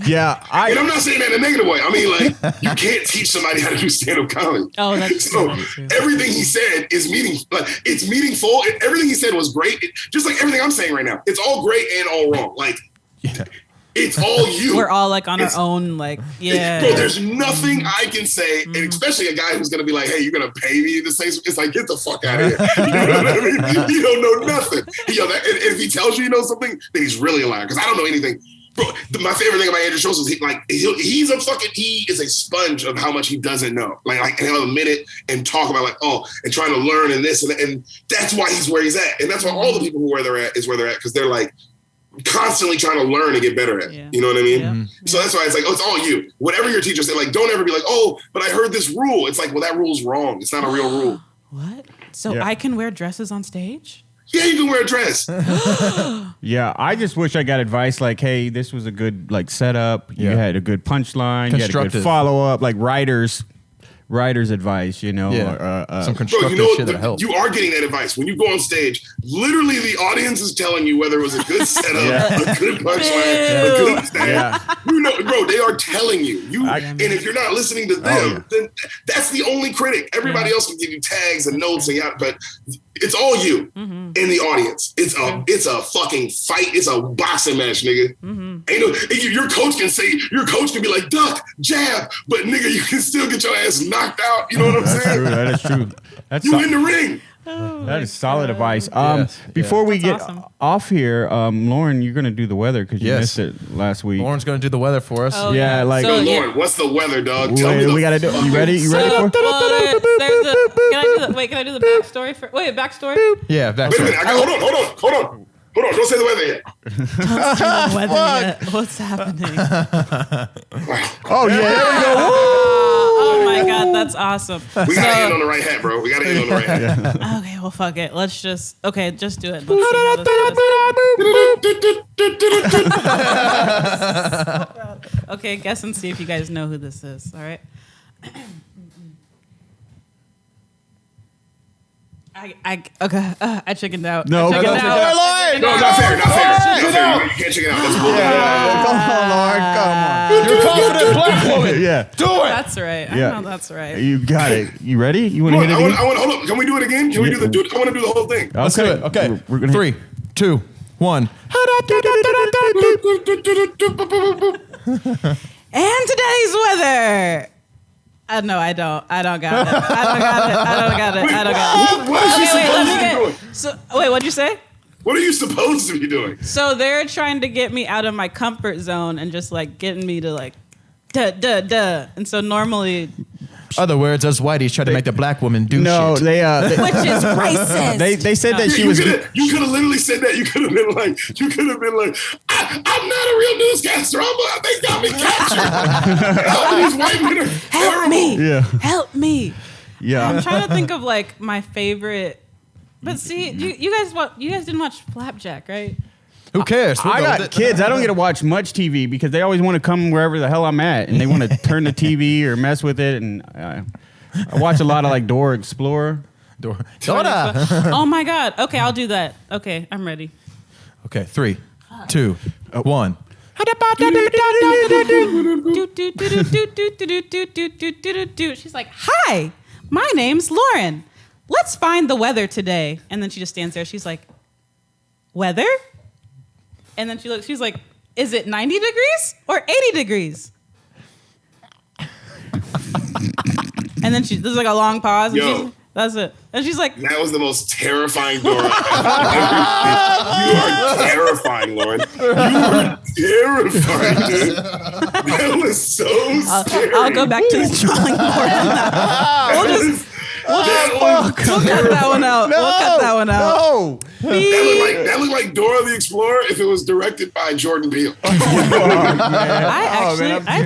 Yeah, and I'm not saying that in a negative way. I mean, like, you can't teach somebody how to do stand-up comedy. Oh, that's so true. Everything he said is it's meaningful. Everything he said was great. Just like everything I'm saying right now, it's all great and all wrong. Like, it It's all you. We're all like on our own, like, yeah. Bro, there's nothing I can say, and especially a guy who's gonna be like, "Hey, you're gonna pay me to say," it's like, get the fuck out of here. You know what I mean? You don't know nothing. And if he tells you know something, then he's really a liar. Because I don't know anything. Bro, my favorite thing about Andrew Schultz is he is a sponge of how much he doesn't know. Like and he'll admit it and talk about and trying to learn and this and that. And that's why he's where he's at. And that's why all the people who where they're at because they're like constantly trying to learn and get better at it. You know what I mean? Yeah. So that's why it's like, it's all you. Whatever your teacher said, like, don't ever be like, but I heard this rule. It's like, well, that rule's wrong. It's not a real rule. What? So I can wear dresses on stage? Yeah, you can wear a dress. Yeah, I just wish I got advice like, hey, this was a good setup. You had a good punchline. You had a good follow up, like writer's advice, or some constructive shit that helps. You are getting that advice when you go on stage. Literally, the audience is telling you whether it was a good setup, a good punchline, a good stand. Bro, they are telling you. And if you're not listening to them, then that's the only critic. Everybody else can give you tags and notes, but it's all you in the audience. It's a fucking fight. It's a boxing match, nigga. Your coach can be like, duck, jab, but nigga, you can still get your ass knocked out. You know what I'm saying? That is true. That's you in the ring. That is solid advice. Before we get off here, Lauren, you're gonna do the weather because you missed it last week. Lauren's gonna do the weather for us. Oh, Lauren, what's the weather, dog? Tell me. We gotta do. You ready? You ready for? Can I do the backstory for? Wait, backstory. Yeah, backstory. Wait a minute. Hold on. Don't say the weather yet. Don't say the weather yet. What's happening? Oh yeah, there we go. Oh my god, that's awesome. We gotta end on the right hat, bro. We gotta end on the right hat. Okay, well, fuck it. Let's just do it. Let's see how this goes. Okay, guess and see if you guys know who this is. All right. I chickened out. No, not fair. You can't check it out. That's bull. Come on, Lauren. Come on. You're a confident black woman. Yeah. Do it. That's right. I know that's right. You got it. You ready? You want to hit it again? Hold on. Can we do it again? Can we do I want to do the whole thing. Let's do it. Okay. We're gonna 3, 2, 1. And today's weather. No, I don't got it. I don't got it. What is she supposed to be doing? What'd you say? What are you supposed to be doing? So they're trying to get me out of my comfort zone and just like getting me to like, duh. And so normally, other words, us whiteys try to make the black woman do shit. They which is racist. They said that she was. You could have literally said that. You could have been like, I'm not a real newscaster. They got me captured. All these white men are terrible. Help me. Yeah. I'm trying to think of like my favorite. But see, you guys didn't watch Flapjack, right? Who cares? I got kids. I don't get to watch much TV because they always want to come wherever the hell I'm at, and they want to turn the TV or mess with it. And I watch a lot of like Dora Explorer. Dora. Oh my god. Okay, I'll do that. Okay, I'm ready. Okay, 3, 2, 1. She's like, "Hi, my name's Lauren. Let's find the weather today." And then she just stands there. She's like, "Weather?" And then she looks. She's like, "Is it 90 degrees or 80 degrees?" And then there's like a long pause. And that's it. And she's like, that was the most terrifying Dora. You are terrifying, Lauren. You are terrifying, dude. That was so scary. I'll go back to the drawing board on that. We'll cut that one out. We'll cut that one out. No. That looked like Dora the Explorer if it was directed by Jordan Peele. I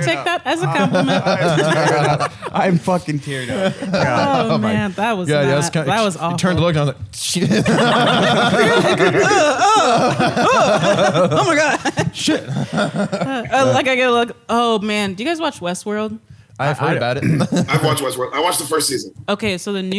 take that as a compliment. I'm fucking teared up. Oh man, that was that was awful. You turned to look and I was like, shit. Oh my god. Shit. I get a look. Oh man, do you guys watch Westworld? I've heard about it. I've watched Westworld. I watched the first season. Okay, so I'm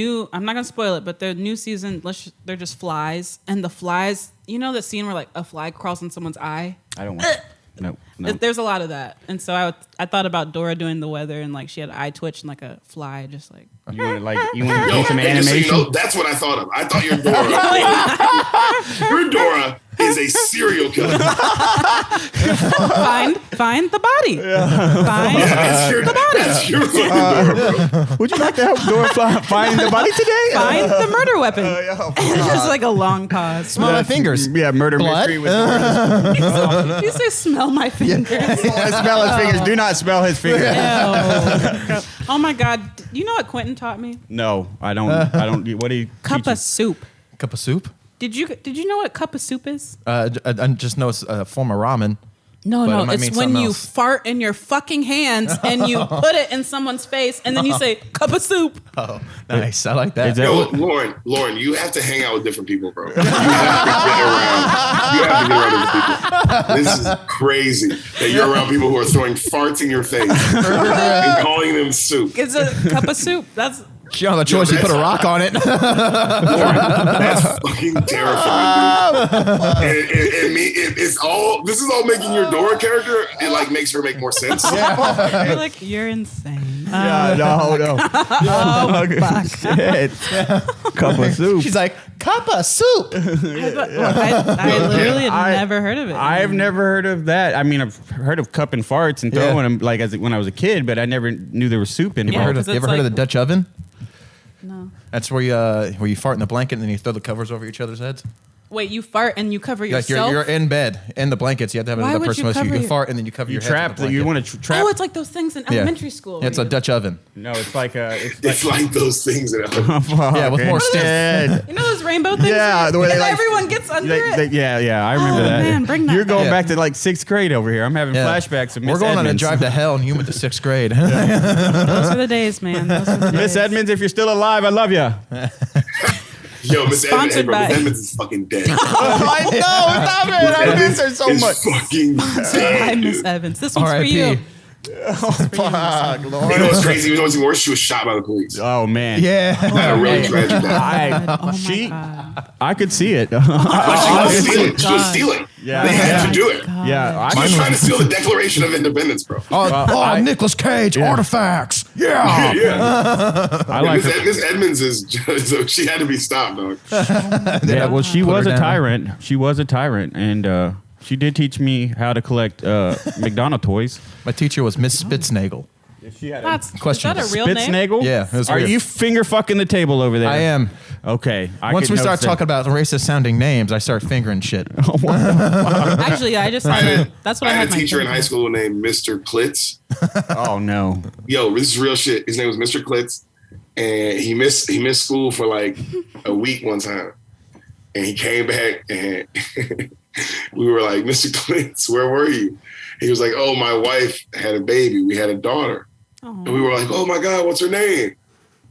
not going to spoil it, but the new season, they're just flies. And the flies, you know the scene where like a fly crawls in someone's eye? I don't want No. There's a lot of that. And so I thought about Dora doing the weather and like she had eye twitch and like a fly just like. You want to do some animation? So that's what I thought of. I thought your Dora is a serial killer. Find the body. Find the body. That's your fucking door, bro. Would you like to help Dora find the body today? Find the murder weapon. Just like a long pause. Smell my fingers. Yeah, murder Blood? mystery with Dora. You say smell my fingers. Smell his fingers. Do not smell his fingers. Ew. Oh my God. You know what Quentin taught me? No, I don't. What do you? Cup of soup. Cup of soup? Did you know what a cup of soup is? I just know it's a form of ramen. No, But it might it's mean when something you else. fart in your fucking hands and you put it in someone's face and then you say cup of soup. Oh, nice. I like that. Is that Yo, what- Lauren, you have to hang out with different people, bro. You have to get around different people. This is crazy that you're around people who are throwing farts in your face and calling them soup. It's a cup of soup. That's You don't have a choice. You put a rock on it. That's fucking terrifying. It's all. This is all making your Dora character. It like makes her make more sense. you're like you're insane. No. Oh, fuck. Shit. Cup of soup. She's like, cup of soup. I literally had never heard of it. I've never heard of that. I mean, I've heard of cupping farts and throwing them like when I was a kid, but I never knew there was soup in it. Yeah. You ever 'cause it's heard of the like- Dutch oven? No. That's where you fart in the blanket and then you throw the covers over each other's heads. Wait, you fart and you cover Like yourself? you're in bed in the blankets. You have to have Why another would person you with you. cover You your- fart and then you cover You your head. trap. You want to trap. Oh, it's like those things in elementary school. It's a Dutch oven. No, it's like It's like those things that. Yeah, with more stead. You know those rainbow things? Yeah, the way and they like- everyone gets under it. Yeah, I remember that. Man, bring that You're going back. back to like 6th grade over here. I'm having Yeah. flashbacks of Miss We're going on a Edmonds. drive to hell and you went to 6th grade. Those are the days, man. Those are the days. Miss Edmonds, if you're still alive, I love you. Yo, Miss Edmonds, Sponsored by- Miss Edmonds is fucking dead. I know, stop it. I miss her so It's much. fucking Hi, dead. Miss dude. Evans. This one's for R.I.P. you. Fuck, You Lord. know what's crazy? You know what's worse? She was shot by the police. Oh man. Yeah. Had a really tragic death. Oh my She, God. I could see it. But she was stealing. God. She was stealing. Yeah. They had Yeah. to do it. Yeah, She was trying to steal the Declaration of Independence, bro. Nicolas Cage artifacts. Yeah. Yeah. I like her. Miss Edmonds is just, so she had to be stopped, dog. Yeah, well, she Put was her a down. tyrant. She was a tyrant, and she did teach me how to collect McDonald toys. My teacher was Miss Spitznagel. She had That's, Question. Is that a real name? Spitznagel? Yeah, it was Are weird. you finger fucking the table over there? I am. Okay. Once we start talking about racist sounding names, I start fingering shit. Actually, yeah, I just that's what I, I had had a teacher in my high school named Mr. Klitz. Oh no. Yo, this is real shit. His name was Mr. Klitz, and he missed school for like a week one time, and he came back and we were like, Mr. Klitz, where were you? He was like, oh, my wife had a baby. We had a daughter. And we were like, oh my God, what's her name?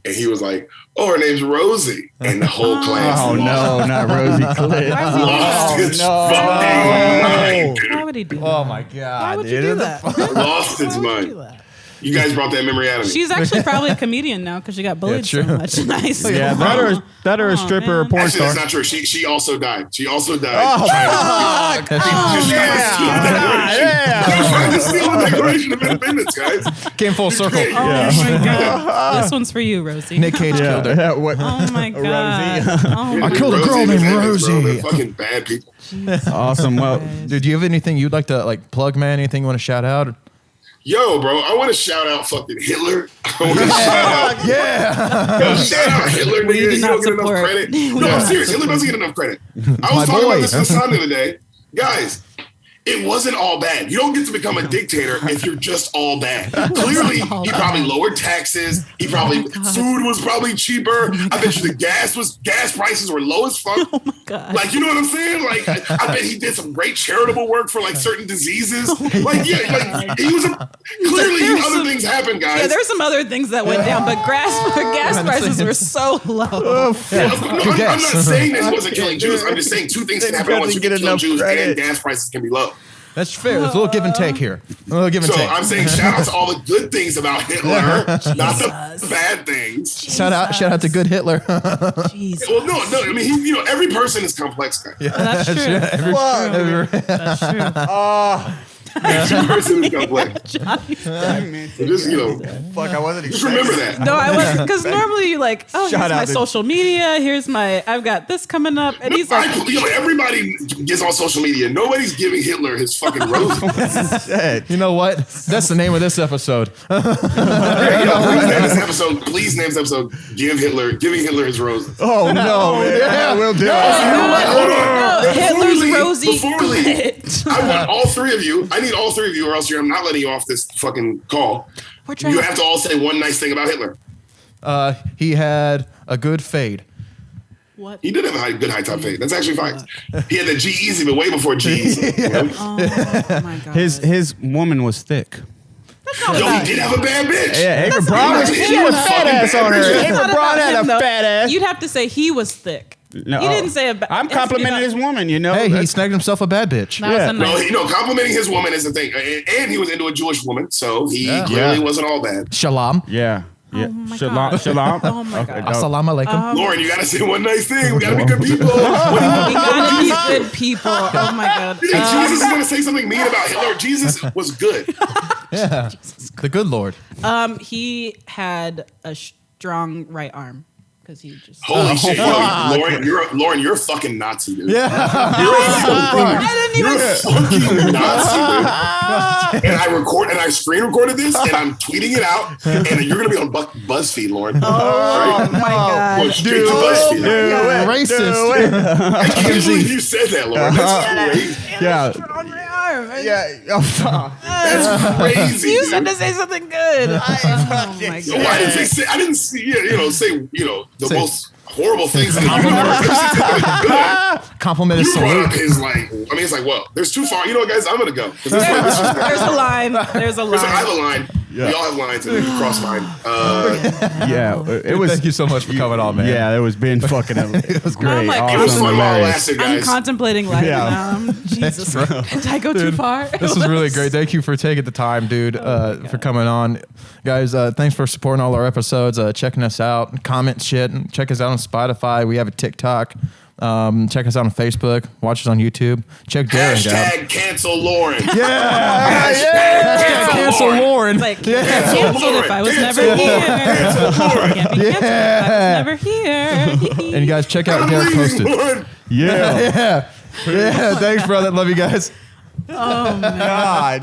And he was like, oh, her name's Rosie. And the whole class Oh no, not Rosie Cliff. lost its no. fucking mind, dude. Why would he do that? Oh my god! Why would you do that? Lost its Why would you do mind. that? You guys brought that memory out of me. She's actually probably a comedian now because she got bullied so true. much in high school. Yeah, that or a stripper or a man. porn Actually, star. that's not true. She also died. She also died. Oh, trying to steal the Declaration of Independence, guys. Came full circle. Oh my God. This one's for you, Rosie. Nick Cage killed her. Yeah, what? Oh my God. Oh I my killed a girl Rosie named and Evans, bro, Rosie. they're fucking bad people. Awesome. Well, Dude, do you have anything you'd like to like plug, man? Anything you want to shout out? Yo, bro, I want to shout out fucking Hitler. I want to shout out. Yeah. Yo, shout out Hitler, nigga. do He not don't get enough support. credit. We do No, I'm not serious. Hitler support. doesn't get enough credit. I was My talking boy. about this with Son the other day. Guys, it wasn't all bad. You don't get to become a dictator if you're just all bad. Clearly, he probably lowered taxes. He probably food was probably cheaper. I bet you the gas prices were low as fuck. Oh my God. Like, you know what I'm saying? Like, I bet he did some great charitable work for like certain diseases. Like, yeah, like he was clearly There's other some- things happened, guys. Yeah, there's some other things that went down, but gas prices were so low. Yeah, I'm not guess. saying that he wasn't killing Jews. I'm just saying two things can happen at once. You can kill Jews and gas prices can be low. That's fair. There's a little give and take here. A little give and So take. I'm saying shout out to all the good things about Hitler, not the bad things. Shout out to good Hitler. Jesus. Well, no. I mean, every person is complex, guys. That's true. Every- That's true. Each person is gonna play. So just Fuck, I wasn't. just remember that. No, I wasn't, because normally you're like, oh, Shout here's out my to- social media. I've got this coming up, and he's like, Everybody gets on social media. Nobody's giving Hitler his fucking roses. You know what? That's the name of this episode. Please name this episode. Giving Hitler his roses. Oh no, man. Yeah. We'll do it. Hold on. no, Hitler's rosy. Before we leave, I want all three of you. I need all three of you, or else I'm not letting you off this fucking call. You have to all say one nice thing about Hitler. He had a good fade. What? He did have a good high top fade. That's actually facts. He had the G-Eazy, but way before G-Eazy. Oh my god. His woman was thick. Yo, he did have a bad bitch. Yeah, Ava Braun. She had a fat ass on her. That's Ava Braun had a fat ass. You'd have to say he was thick. No, You didn't say a bad. I'm complimenting his woman. You know. Hey, he That's- snagged himself a bad bitch. That was a nice. No, complimenting his woman is the thing. And he was into a Jewish woman, so he clearly wasn't all bad. Shalom. Yeah. Yeah. Oh my Shalom. God. Shalom. Oh my Okay, God. no. Assalamu alaikum. Lauren, you gotta say one nice thing. We gotta be good people. We gotta be good people. Oh my god. You think Jesus is gonna say something mean about Hitler? Jesus was good. Yeah. The good Lord. He had a strong right arm because he just. Holy shit, Lauren, you're a fucking Nazi, dude. Yeah. I didn't even. You're a fucking Nazi, dude. And I screen recorded this, and I'm tweeting it out, and you're gonna be on BuzzFeed, Lauren. Oh my god. Going straight to BuzzFeed. Racist. I can't believe you said that, Lauren. That's crazy. Yeah. Strong right arm. Yeah. That's crazy. You dude. said to say something good. Oh my So why god. didn't say? I didn't see. Say the most horrible things in the universe. Compliment is You brought up salute. his it's like, well, there's too far. You know what, guys? I'm gonna go. 'Cause this is There's a line. There's a I have line. a line. Yeah. We all have lines, and then you cross mine. Yeah. It was. Thank you so much for coming on, man. Yeah, it was been fucking. It was great. I'm like, It was Awesome. fun while it Hilarious. lasted, I'm guys. contemplating life Yeah. now. Jesus. Did I go too far? This is really great. Thank you for taking the time, dude, for coming on. Guys, thanks for supporting all our episodes, checking us out, comment shit, and check us out on Spotify. We have a TikTok. Check us out on Facebook. Watch us on YouTube. Check Deric out. Hashtag cancel Lauren. Yeah. Hashtag Cancel Lauren. It's like, canceled if I was never here. Can't be canceled if I was never here. And you guys check out Deric Poston. Lauren. Yeah. Yeah. Thanks, brother. Love you guys. Oh man. God.